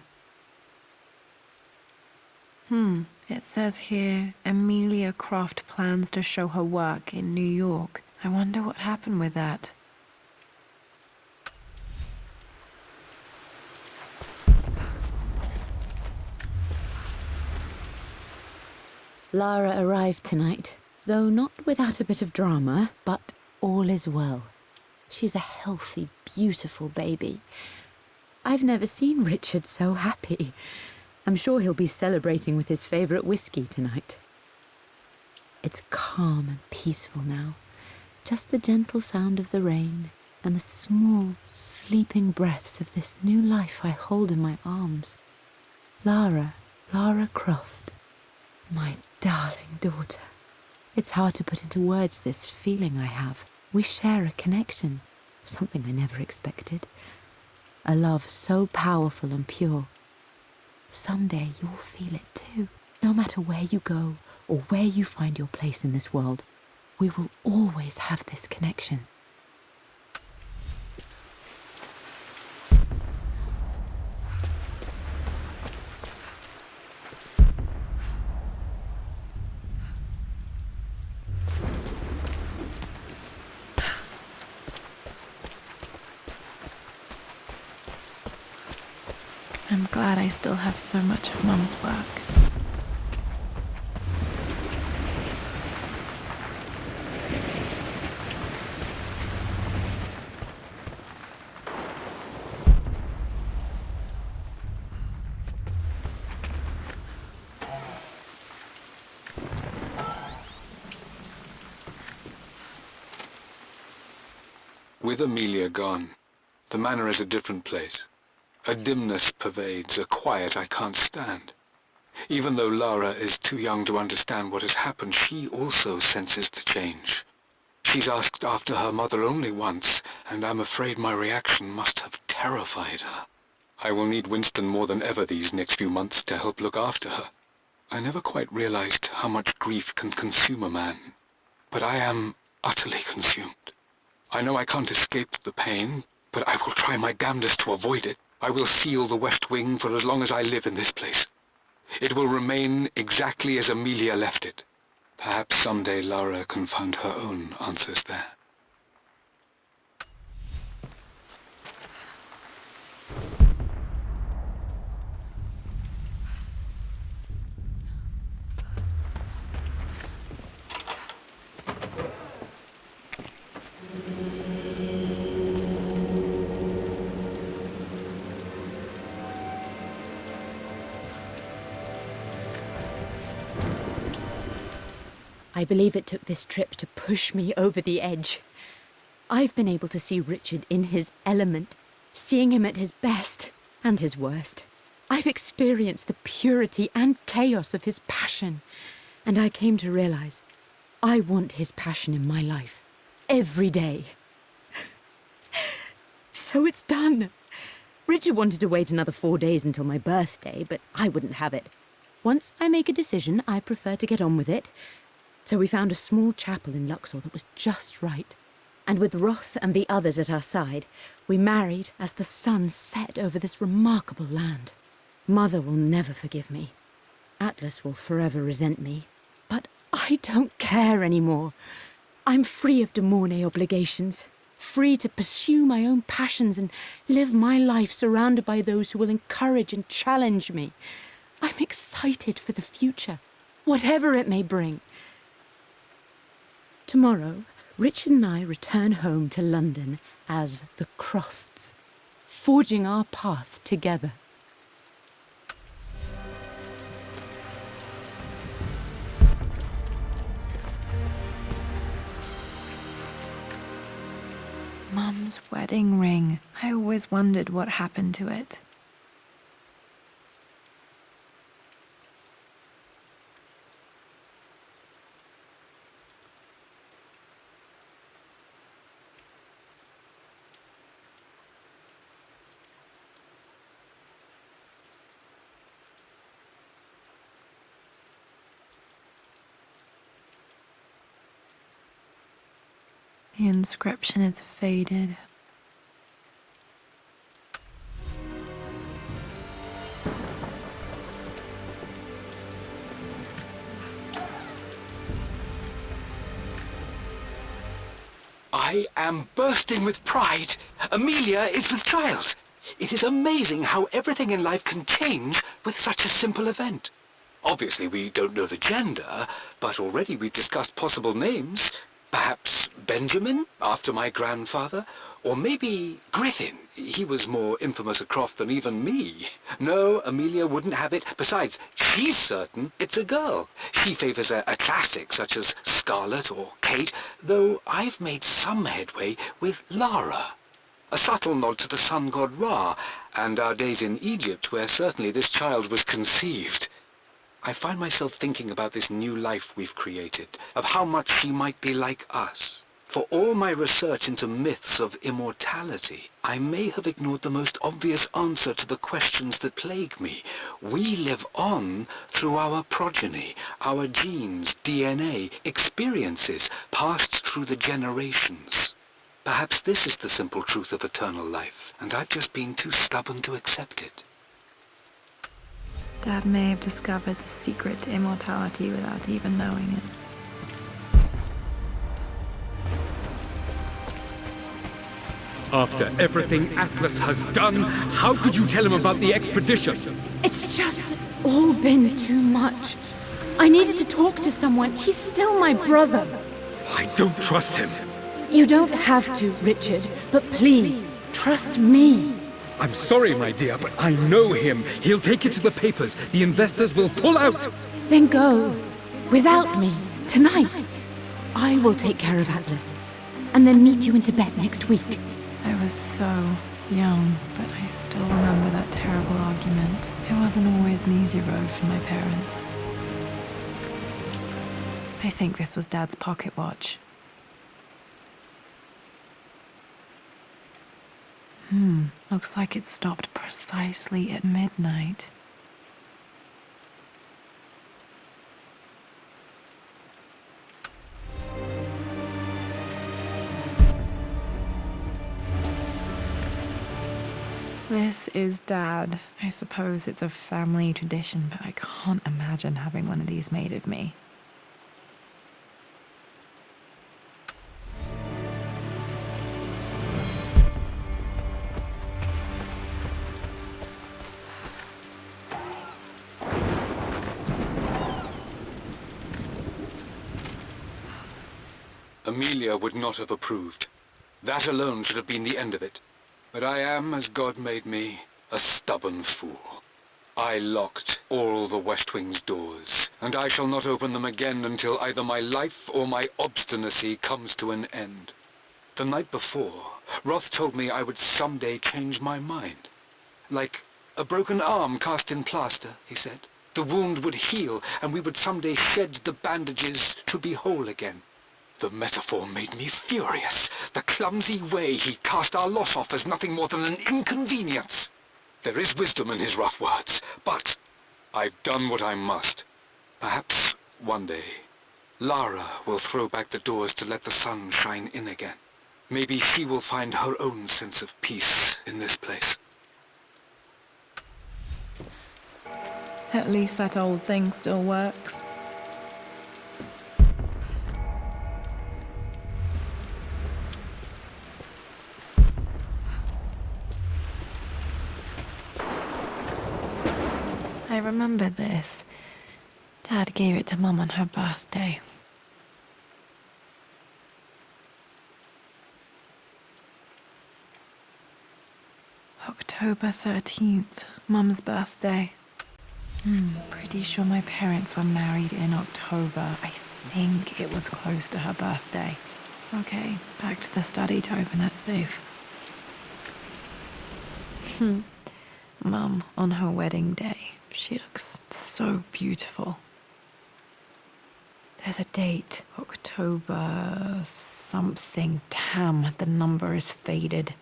It says here, Amelia Croft plans to show her work in New York. I wonder what happened with that. Lara arrived tonight, though not without a bit of drama, but all is well. She's a healthy, beautiful baby. I've never seen Richard so happy. I'm sure he'll be celebrating with his favourite whiskey tonight. It's calm and peaceful now. Just the gentle sound of the rain and the small, sleeping breaths of this new life I hold in my arms. Lara Croft, my darling daughter. It's hard to put into words this feeling I have. We share a connection, something I never expected. A love so powerful and pure. Someday you'll feel it too. No matter where you go or where you find your place in this world, we will always have this connection. I'm glad I still have so much of Mum's work. With Amelia gone, the manor is a different place. A dimness pervades, a quiet I can't stand. Even though Lara is too young to understand what has happened, she also senses the change. She's asked after her mother only once, and I'm afraid my reaction must have terrified her. I will need Winston more than ever these next few months to help look after her. I never quite realized how much grief can consume a man, but I am utterly consumed. I know I can't escape the pain, but I will try my damnedest to avoid it. I will seal the West Wing for as long as I live in this place. It will remain exactly as Amelia left it. Perhaps someday Lara can find her own answers there. I believe it took this trip to push me over the edge. I've been able to see Richard in his element, seeing him at his best and his worst. I've experienced the purity and chaos of his passion, and I came to realize I want his passion in my life every day. So it's done. Richard wanted to wait another 4 days until my birthday, but I wouldn't have it. Once I make a decision, I prefer to get on with it. So we found a small chapel in Luxor that was just right. And with Roth and the others at our side, we married as the sun set over this remarkable land. Mother will never forgive me. Atlas will forever resent me. But I don't care anymore. I'm free of de Mornay obligations, free to pursue my own passions and live my life surrounded by those who will encourage and challenge me. I'm excited for the future, whatever it may bring. Tomorrow, Richard and I return home to London as the Crofts, forging our path together. Mum's wedding ring. I always wondered what happened to it. The inscription is faded. I am bursting with pride. Amelia is with child. It is amazing how everything in life can change with such a simple event. Obviously, we don't know the gender, but already we've discussed possible names. Perhaps Benjamin, after my grandfather? Or maybe Griffin. He was more infamous at Croft than even me. No, Amelia wouldn't have it. Besides, she's certain it's a girl. She favours a classic such as Scarlet or Kate, though I've made some headway with Lara. A subtle nod to the sun god Ra, and our days in Egypt, where certainly this child was conceived. I find myself thinking about this new life we've created, of how much she might be like us. For all my research into myths of immortality, I may have ignored the most obvious answer to the questions that plague me. We live on through our progeny, our genes, DNA, experiences, passed through the generations. Perhaps this is the simple truth of eternal life, and I've just been too stubborn to accept it. Dad may have discovered the secret to immortality without even knowing it. After everything Atlas has done, how could you tell him about the expedition? It's just all been too much. I needed to talk to someone. He's still my brother. I don't trust him. You don't have to, Richard, but please, trust me. I'm sorry, my dear, but I know him. He'll take it to the papers. The investors will pull out. Then go. Without me. Tonight. I will take care of Atlas. And then meet you in Tibet next week. I was so young, but I still remember that terrible argument. It wasn't always an easy road for my parents. I think this was Dad's pocket watch. Looks like it stopped precisely at midnight. This is Dad. I suppose it's a family tradition, but I can't imagine having one of these made of me. Amelia would not have approved. That alone should have been the end of it. But I am, as God made me, a stubborn fool. I locked all the West Wing's doors, and I shall not open them again until either my life or my obstinacy comes to an end. The night before, Roth told me I would someday change my mind. Like a broken arm cast in plaster, he said. The wound would heal, and we would someday shed the bandages to be whole again. The metaphor made me furious. The clumsy way he cast our loss off as nothing more than an inconvenience. There is wisdom in his rough words, but I've done what I must. Perhaps one day, Lara will throw back the doors to let the sun shine in again. Maybe she will find her own sense of peace in this place. At least that old thing still works. I remember this. Dad gave it to Mum on her birthday. October 13th, Mum's birthday. Pretty sure my parents were married in October. I think it was close to her birthday. Okay, back to the study to open that safe. Mum on her wedding day. She looks so beautiful. There's a date, October something. Damn, the number is faded.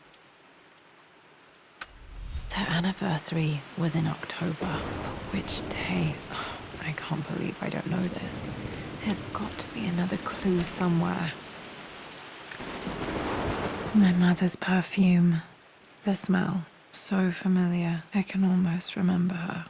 Their anniversary was in October, but which day? Oh, I can't believe I don't know this. There's got to be another clue somewhere. My mother's perfume. The smell. So familiar. I can almost remember her.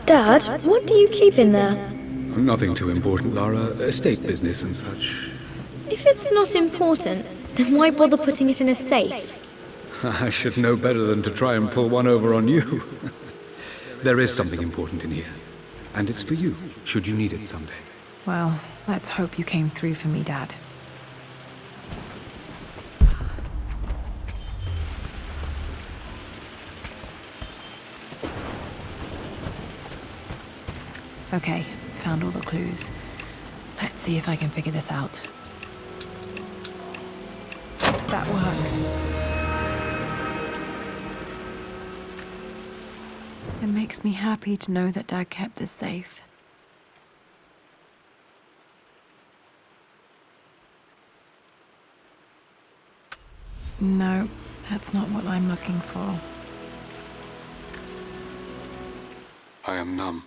Dad, what do you keep in there? Nothing too important, Lara. Estate business and such. If it's not important, then why bother putting it in a safe? I should know better than to try and pull one over on you. There is something important in here. And it's for you, should you need it someday. Well, let's hope you came through for me, Dad. Okay, found all the clues. Let's see if I can figure this out. That worked. It makes me happy to know that Dad kept this safe. No, that's not what I'm looking for. I am numb.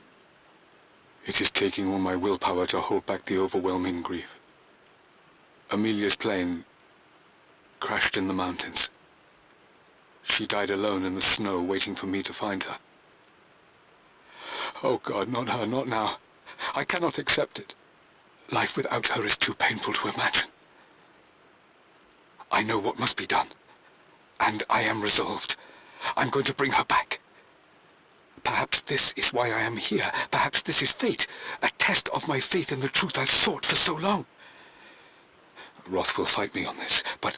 It is taking all my willpower to hold back the overwhelming grief. Amelia's plane crashed in the mountains. She died alone in the snow, waiting for me to find her. Oh God, not her, not now. I cannot accept it. Life without her is too painful to imagine. I know what must be done, and I am resolved. I'm going to bring her back. Perhaps this is why I am here. Perhaps this is fate, a test of my faith in the truth I've sought for so long. Roth will fight me on this, but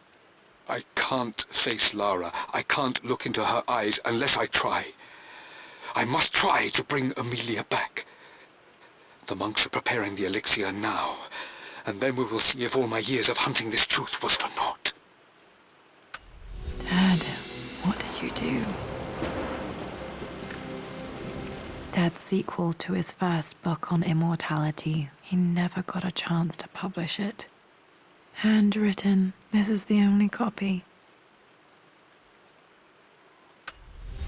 I can't face Lara. I can't look into her eyes unless I try. I must try to bring Amelia back. The monks are preparing the elixir now, and then we will see if all my years of hunting this truth was for naught. Dad, what did you do? Dad's sequel to his first book on immortality. He never got a chance to publish it. Handwritten. This is the only copy.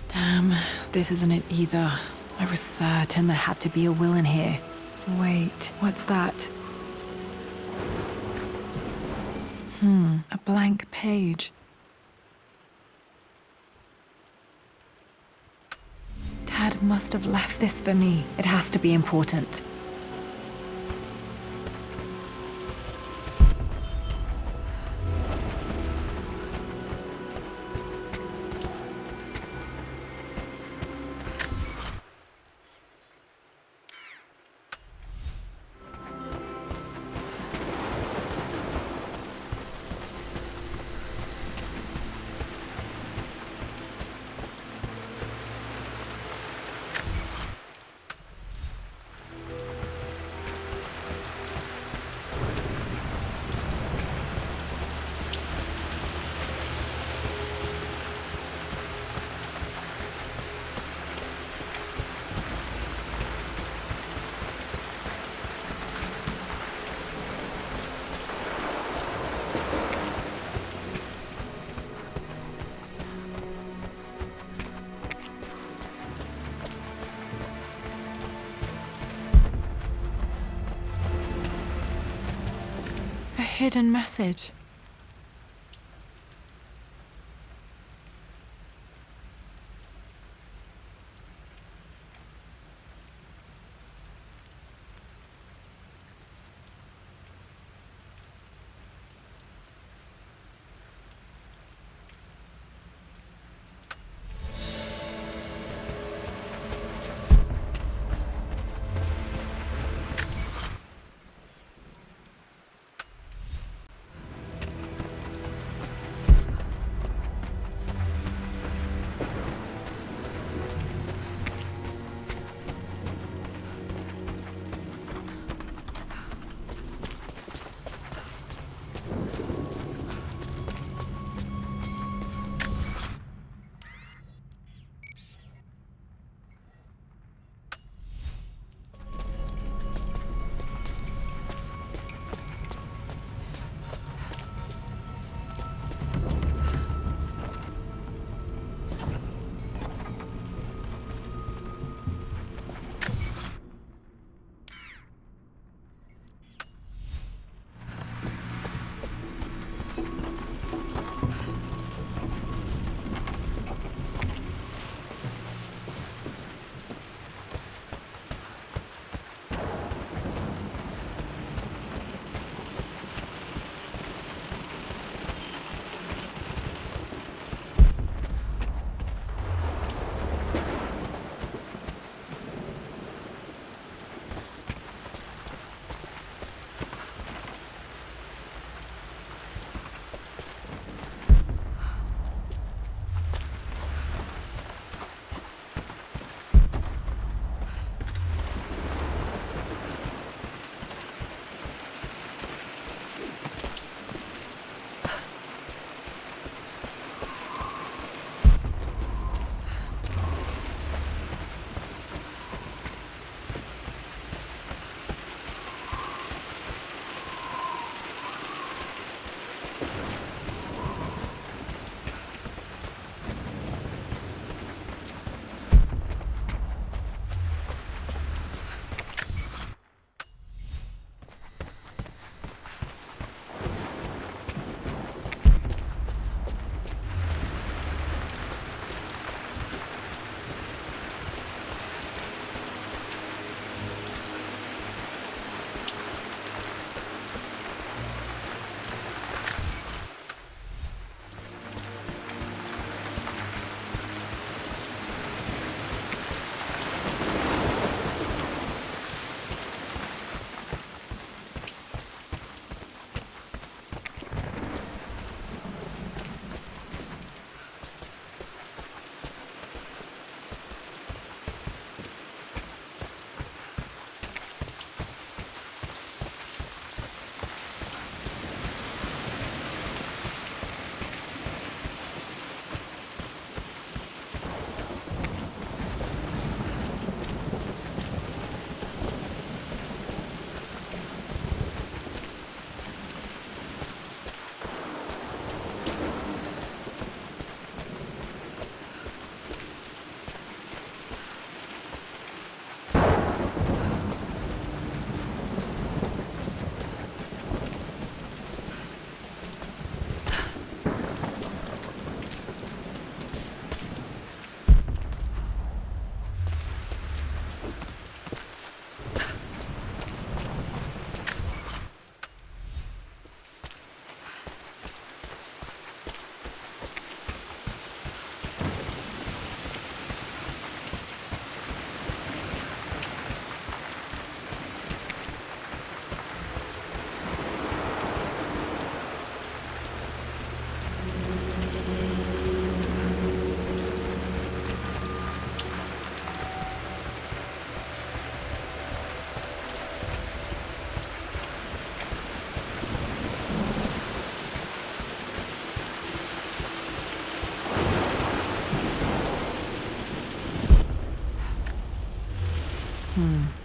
Damn, this isn't it either. I was certain there had to be a will in here. Wait, what's that? A blank page. Dad must have left this for me. It has to be important. Hidden message.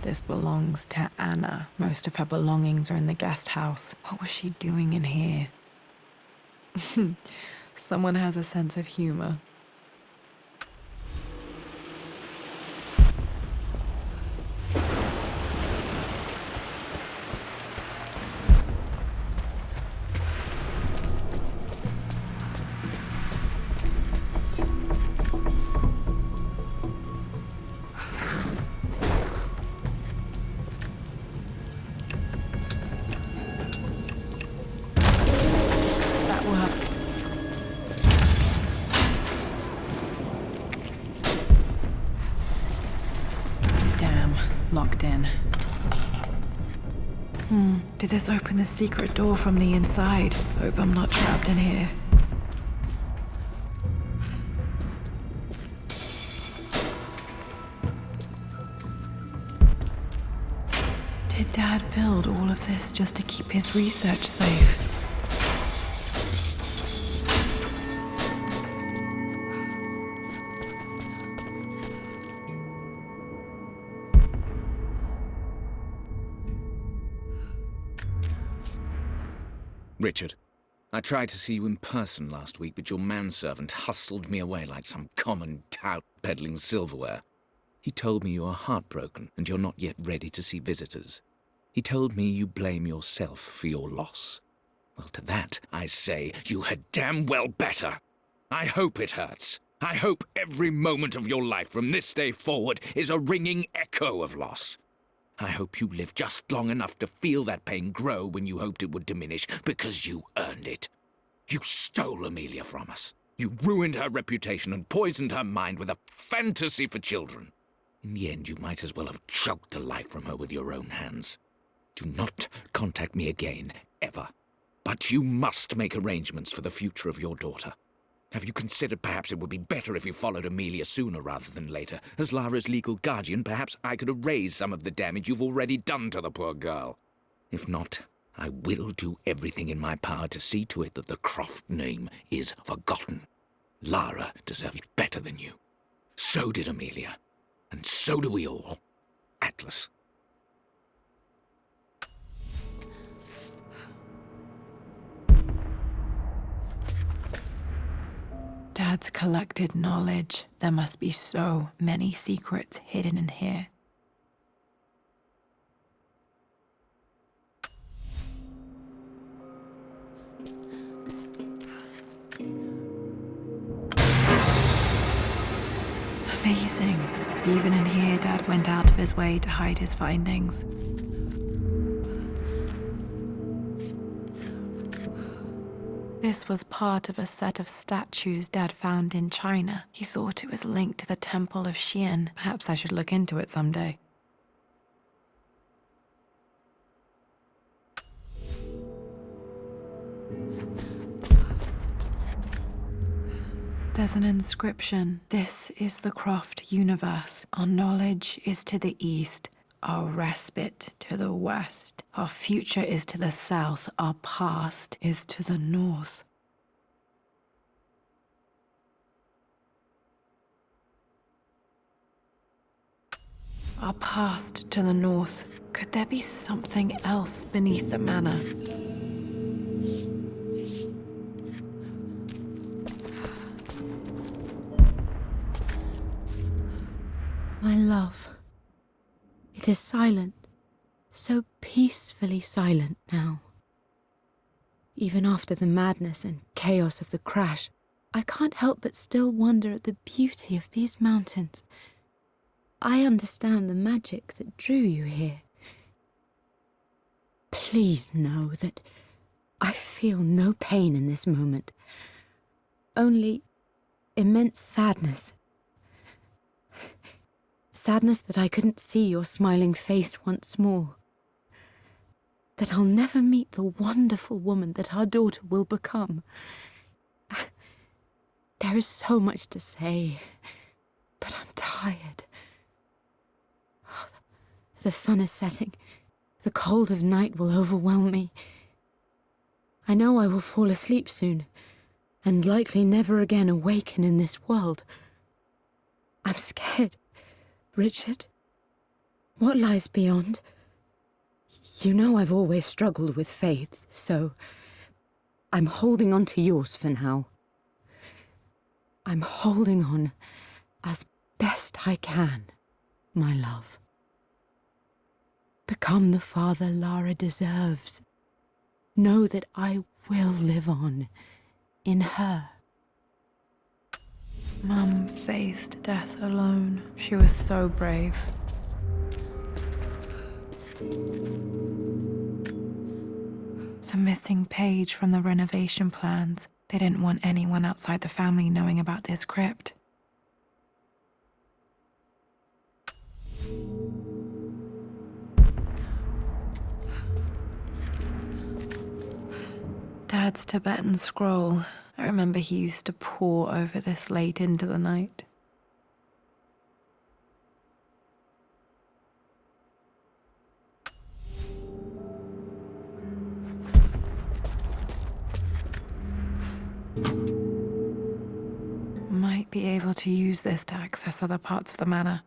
This belongs to Anna. Most of her belongings are in the guest house. What was she doing in here? Someone has a sense of humor. Locked in. Did this open the secret door from the inside? Hope I'm not trapped in here. Did Dad build all of this just to keep his research safe? Richard, I tried to see you in person last week, but your manservant hustled me away like some common tout peddling silverware. He told me you are heartbroken and you're not yet ready to see visitors. He told me you blame yourself for your loss. Well, to that, I say you had damn well better. I hope it hurts. I hope every moment of your life from this day forward is a ringing echo of loss. I hope you live just long enough to feel that pain grow when you hoped it would diminish, because you earned it. You stole Amelia from us. You ruined her reputation and poisoned her mind with a fantasy for children. In the end, you might as well have choked the life from her with your own hands. Do not contact me again, ever. But you must make arrangements for the future of your daughter. Have you considered perhaps it would be better if you followed Amelia sooner rather than later? As Lara's legal guardian, perhaps I could erase some of the damage you've already done to the poor girl. If not, I will do everything in my power to see to it that the Croft name is forgotten. Lara deserves better than you. So did Amelia. And so do we all. Atlas. Dad's collected knowledge. There must be so many secrets hidden in here. Amazing. Even in here, Dad went out of his way to hide his findings. This was part of a set of statues Dad found in China. He thought it was linked to the Temple of Xian. Perhaps I should look into it someday. There's an inscription. This is the Croft universe. Our knowledge is to the east. Our respite to the west. Our future is to the south. Our past is to the north. Our past to the north. Could there be something else beneath the manor? My love. It is silent, so peacefully silent now. Even after the madness and chaos of the crash, I can't help but still wonder at the beauty of these mountains. I understand the magic that drew you here. Please know that I feel no pain in this moment, only immense sadness. Sadness that I couldn't see your smiling face once more. That I'll never meet the wonderful woman that our daughter will become. There is so much to say, but I'm tired. The sun is setting. The cold of night will overwhelm me. I know I will fall asleep soon, and likely never again awaken in this world. I'm scared. Richard, What lies beyond? You know I've always struggled with faith, so I'm holding on to yours for now. I'm holding on as best I can, my love. Become the father Lara deserves. Know that I will live on in her. Mum faced death alone. She was so brave. The missing page from the renovation plans. They didn't want anyone outside the family knowing about this crypt. Dad's Tibetan scroll. I remember he used to pore over this late into the night. Might be able to use this to access other parts of the manor.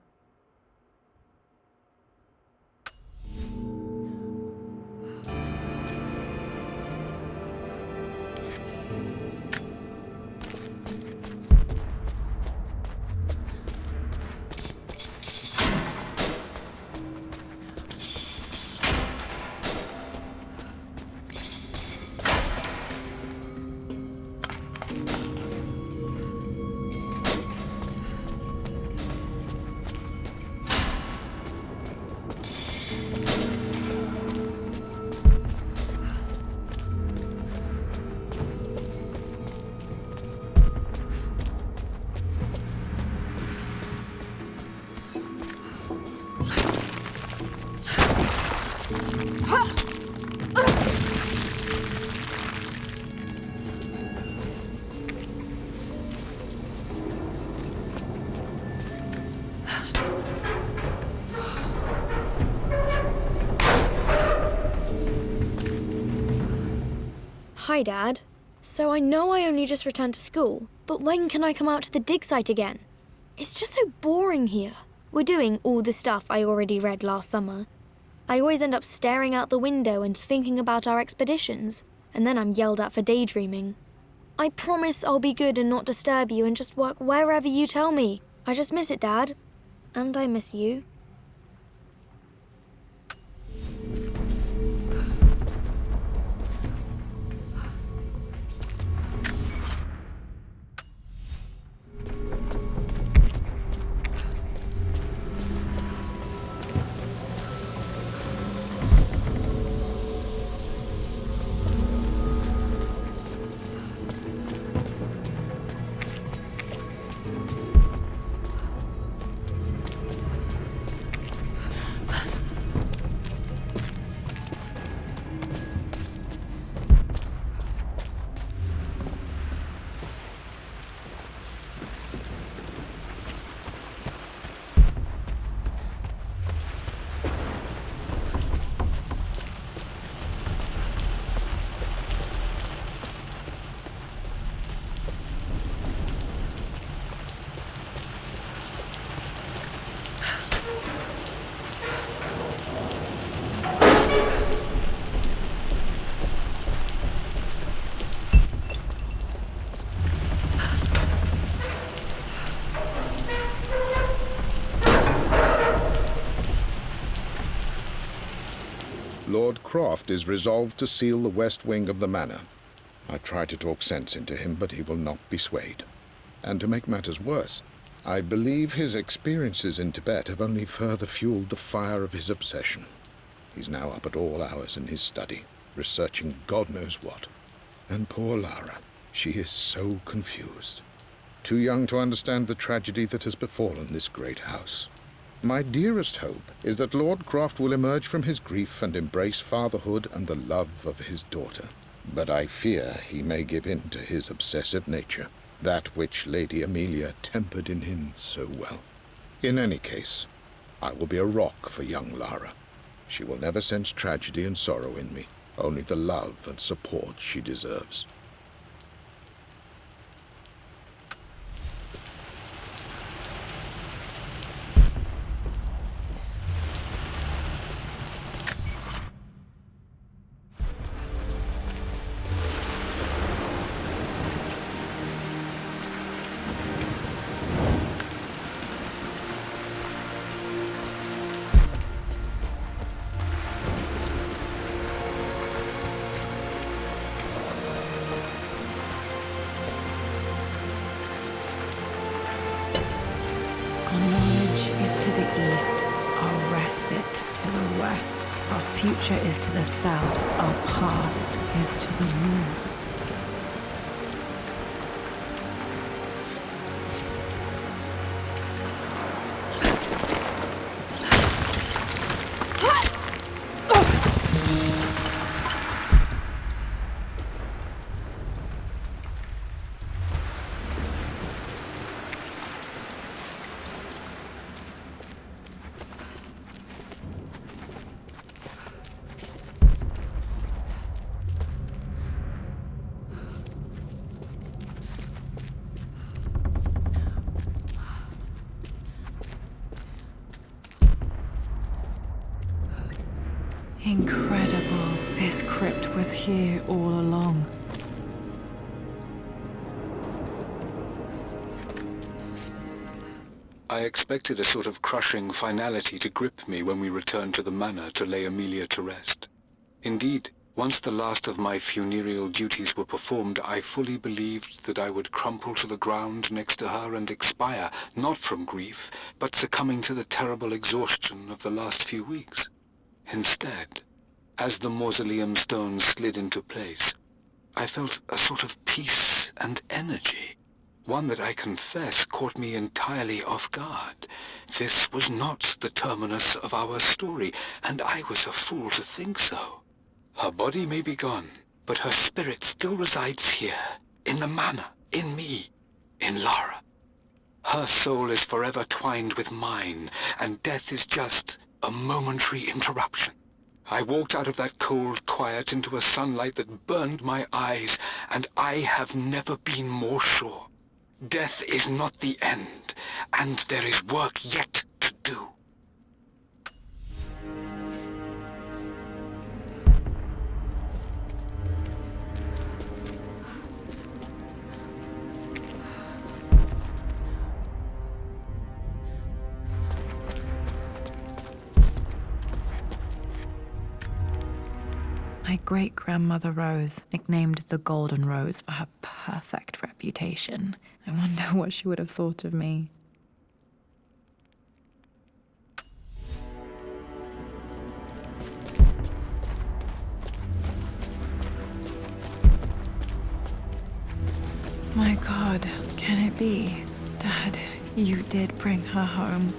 Hi, Dad. So I know I only just returned to school, but when can I come out to the dig site again? It's just so boring here. We're doing all the stuff I already read last summer. I always end up staring out the window and thinking about our expeditions, and then I'm yelled at for daydreaming. I promise I'll be good and not disturb you and just work wherever you tell me. I just miss it, Dad. And I miss you. Lord Croft is resolved to seal the west wing of the manor. I try to talk sense into him, but he will not be swayed. And to make matters worse, I believe his experiences in Tibet have only further fueled the fire of his obsession. He's now up at all hours in his study, researching God knows what. And poor Lara, she is so confused. Too young to understand the tragedy that has befallen this great house. My dearest hope is that Lord Croft will emerge from his grief and embrace fatherhood and the love of his daughter. But I fear he may give in to his obsessive nature, that which Lady Amelia tempered in him so well. In any case, I will be a rock for young Lara. She will never sense tragedy and sorrow in me, only the love and support she deserves. west. Our future is to the south. Our past is to the north. Incredible. This crypt was here all along. I expected a sort of crushing finality to grip me when we returned to the manor to lay Amelia to rest. Indeed, once the last of my funereal duties were performed, I fully believed that I would crumple to the ground next to her and expire, not from grief, but succumbing to the terrible exhaustion of the last few weeks. Instead, as the mausoleum stones slid into place, I felt a sort of peace and energy, one that I confess caught me entirely off guard. This was not the terminus of our story, and I was a fool to think so. Her body may be gone, but her spirit still resides here, in the manor, in me, in Lara. Her soul is forever twined with mine, and death is just a momentary interruption. I walked out of that cold quiet into a sunlight that burned my eyes, and I have never been more sure. Death is not the end, and there is work yet to do. My great-grandmother Rose, nicknamed the Golden Rose for her perfect reputation. I wonder what she would have thought of me. My God, can it be? Dad, you did bring her home.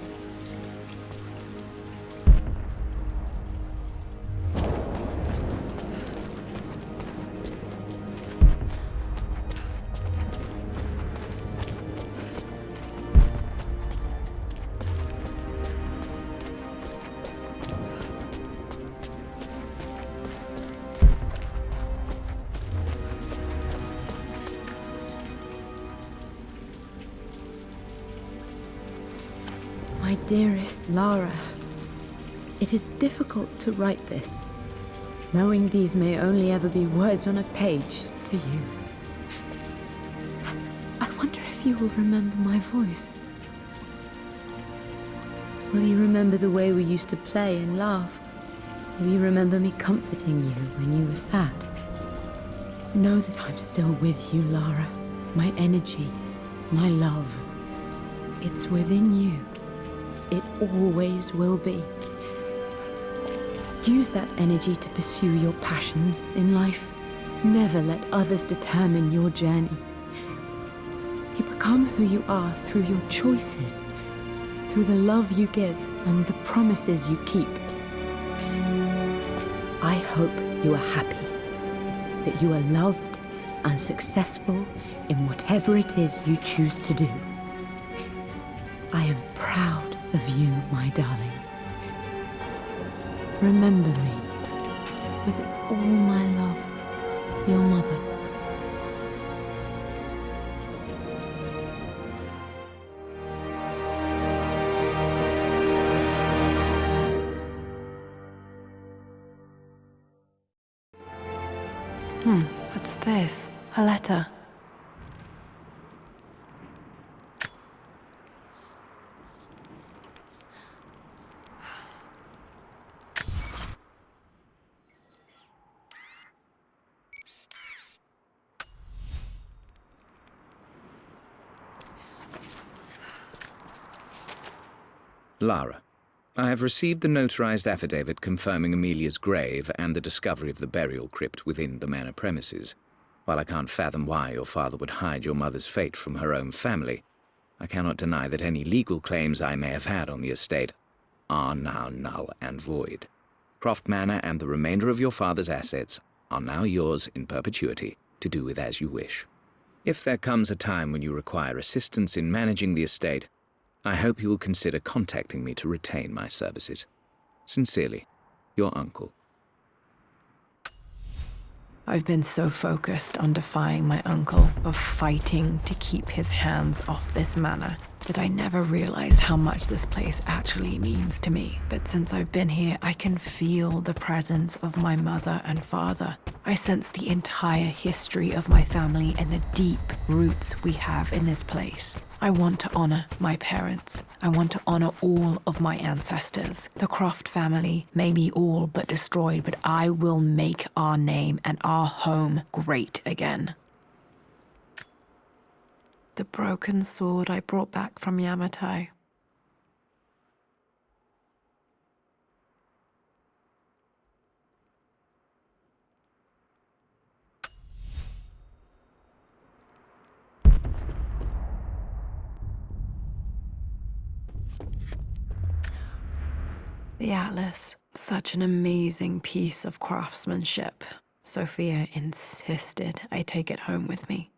My dearest Lara, it is difficult to write this, knowing these may only ever be words on a page to you. I wonder if you will remember my voice. Will you remember the way we used to play and laugh? Will you remember me comforting you when you were sad? Know that I'm still with you, Lara. My energy, my love, it's within you. It always will be. Use that energy to pursue your passions in life. Never let others determine your journey. You become who you are through your choices, through the love you give and the promises you keep. I hope you are happy, that you are loved and successful in whatever it is you choose to do. I am proud of you, my darling. Remember me, with all my love, your mother. What's this? A letter. Lara, I have received the notarized affidavit confirming Amelia's grave and the discovery of the burial crypt within the manor premises. While I can't fathom why your father would hide your mother's fate from her own family, I cannot deny that any legal claims I may have had on the estate are now null and void. Croft Manor and the remainder of your father's assets are now yours in perpetuity to do with as you wish. If there comes a time when you require assistance in managing the estate, I hope you will consider contacting me to retain my services. Sincerely, your uncle. I've been so focused on defying my uncle, of fighting to keep his hands off this manor, that I never realized how much this place actually means to me. But since I've been here, I can feel the presence of my mother and father. I sense the entire history of my family and the deep roots we have in this place. I want to honor my parents. I want to honor all of my ancestors. The Croft family may be all but destroyed, but I will make our name and our home great again. The broken sword I brought back from Yamato. The Atlas, such an amazing piece of craftsmanship. Sophia insisted I take it home with me.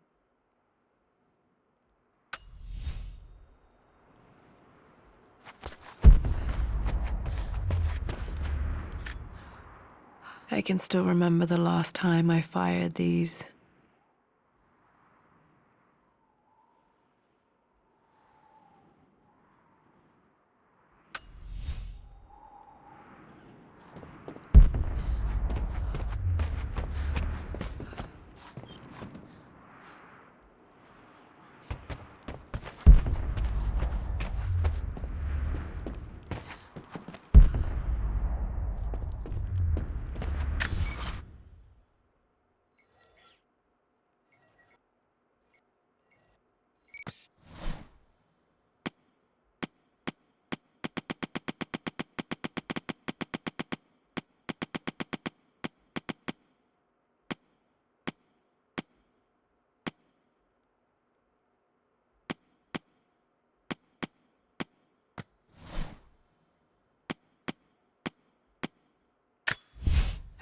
I can still remember the last time I fired these.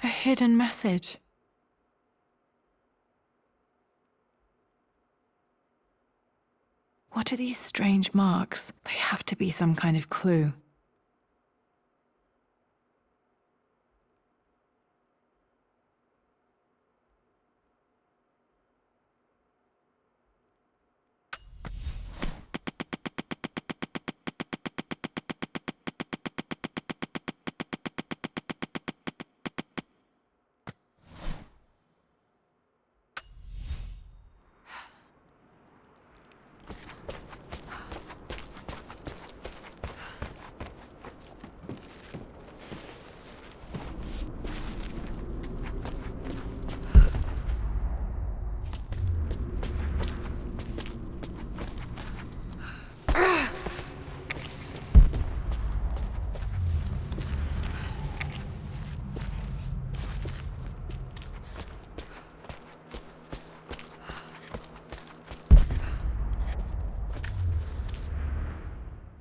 A hidden message. What are these strange marks? They have to be some kind of clue.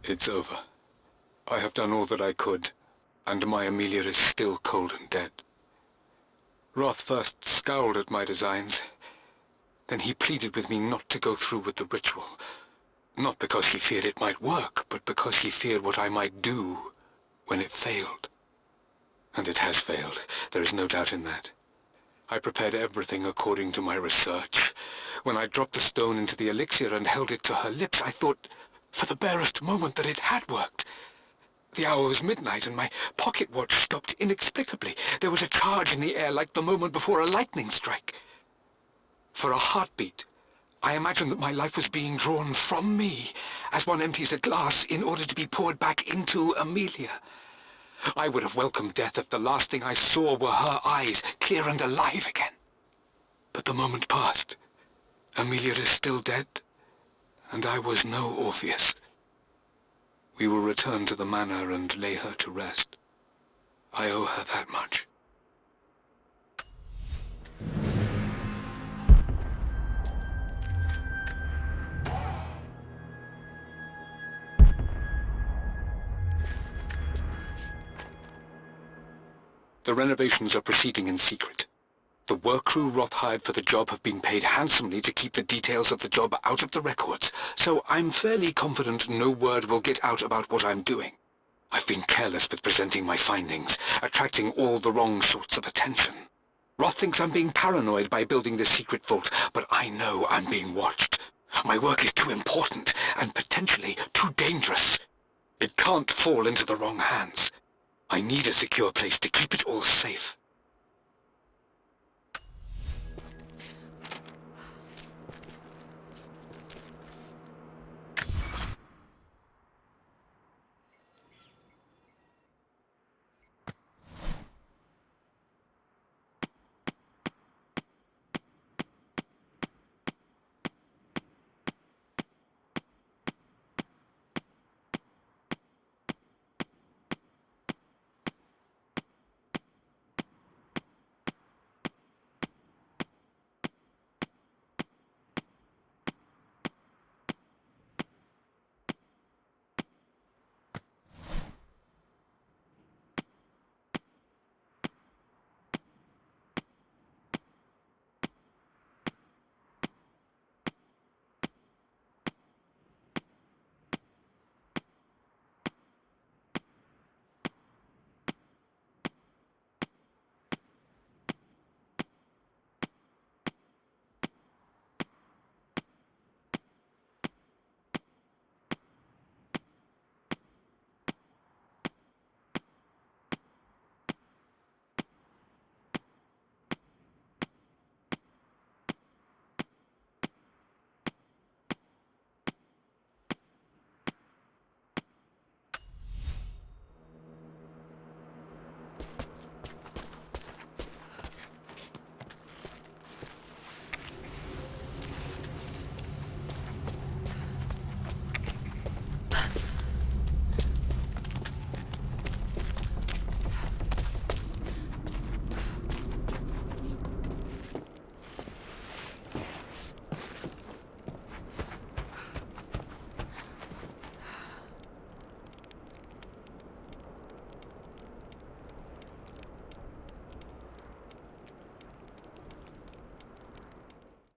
It's over. I have done all that I could, and my Amelia is still cold and dead. Roth first scowled at my designs. Then he pleaded with me not to go through with the ritual. Not because he feared it might work, but because he feared what I might do when it failed. And it has failed. There is no doubt in that. I prepared everything according to my research. When I dropped the stone into the elixir and held it to her lips, I thought for the barest moment that it had worked. The hour was midnight and my pocket watch stopped inexplicably. There was a charge in the air like the moment before a lightning strike. For a heartbeat, I imagined that my life was being drawn from me, as one empties a glass in order to be poured back into Amelia. I would have welcomed death if the last thing I saw were her eyes, clear and alive again. But the moment passed. Amelia is still dead, and I was no Orpheus. we will return to the manor and lay her to rest. I owe her that much. The renovations are proceeding in secret. The work crew Roth hired for the job have been paid handsomely to keep the details of the job out of the records, so I'm fairly confident no word will get out about what I'm doing. I've been careless with presenting my findings, attracting all the wrong sorts of attention. Roth thinks I'm being paranoid by building this secret vault, but I know I'm being watched. My work is too important, and potentially too dangerous. It can't fall into the wrong hands. I need a secure place to keep it all safe.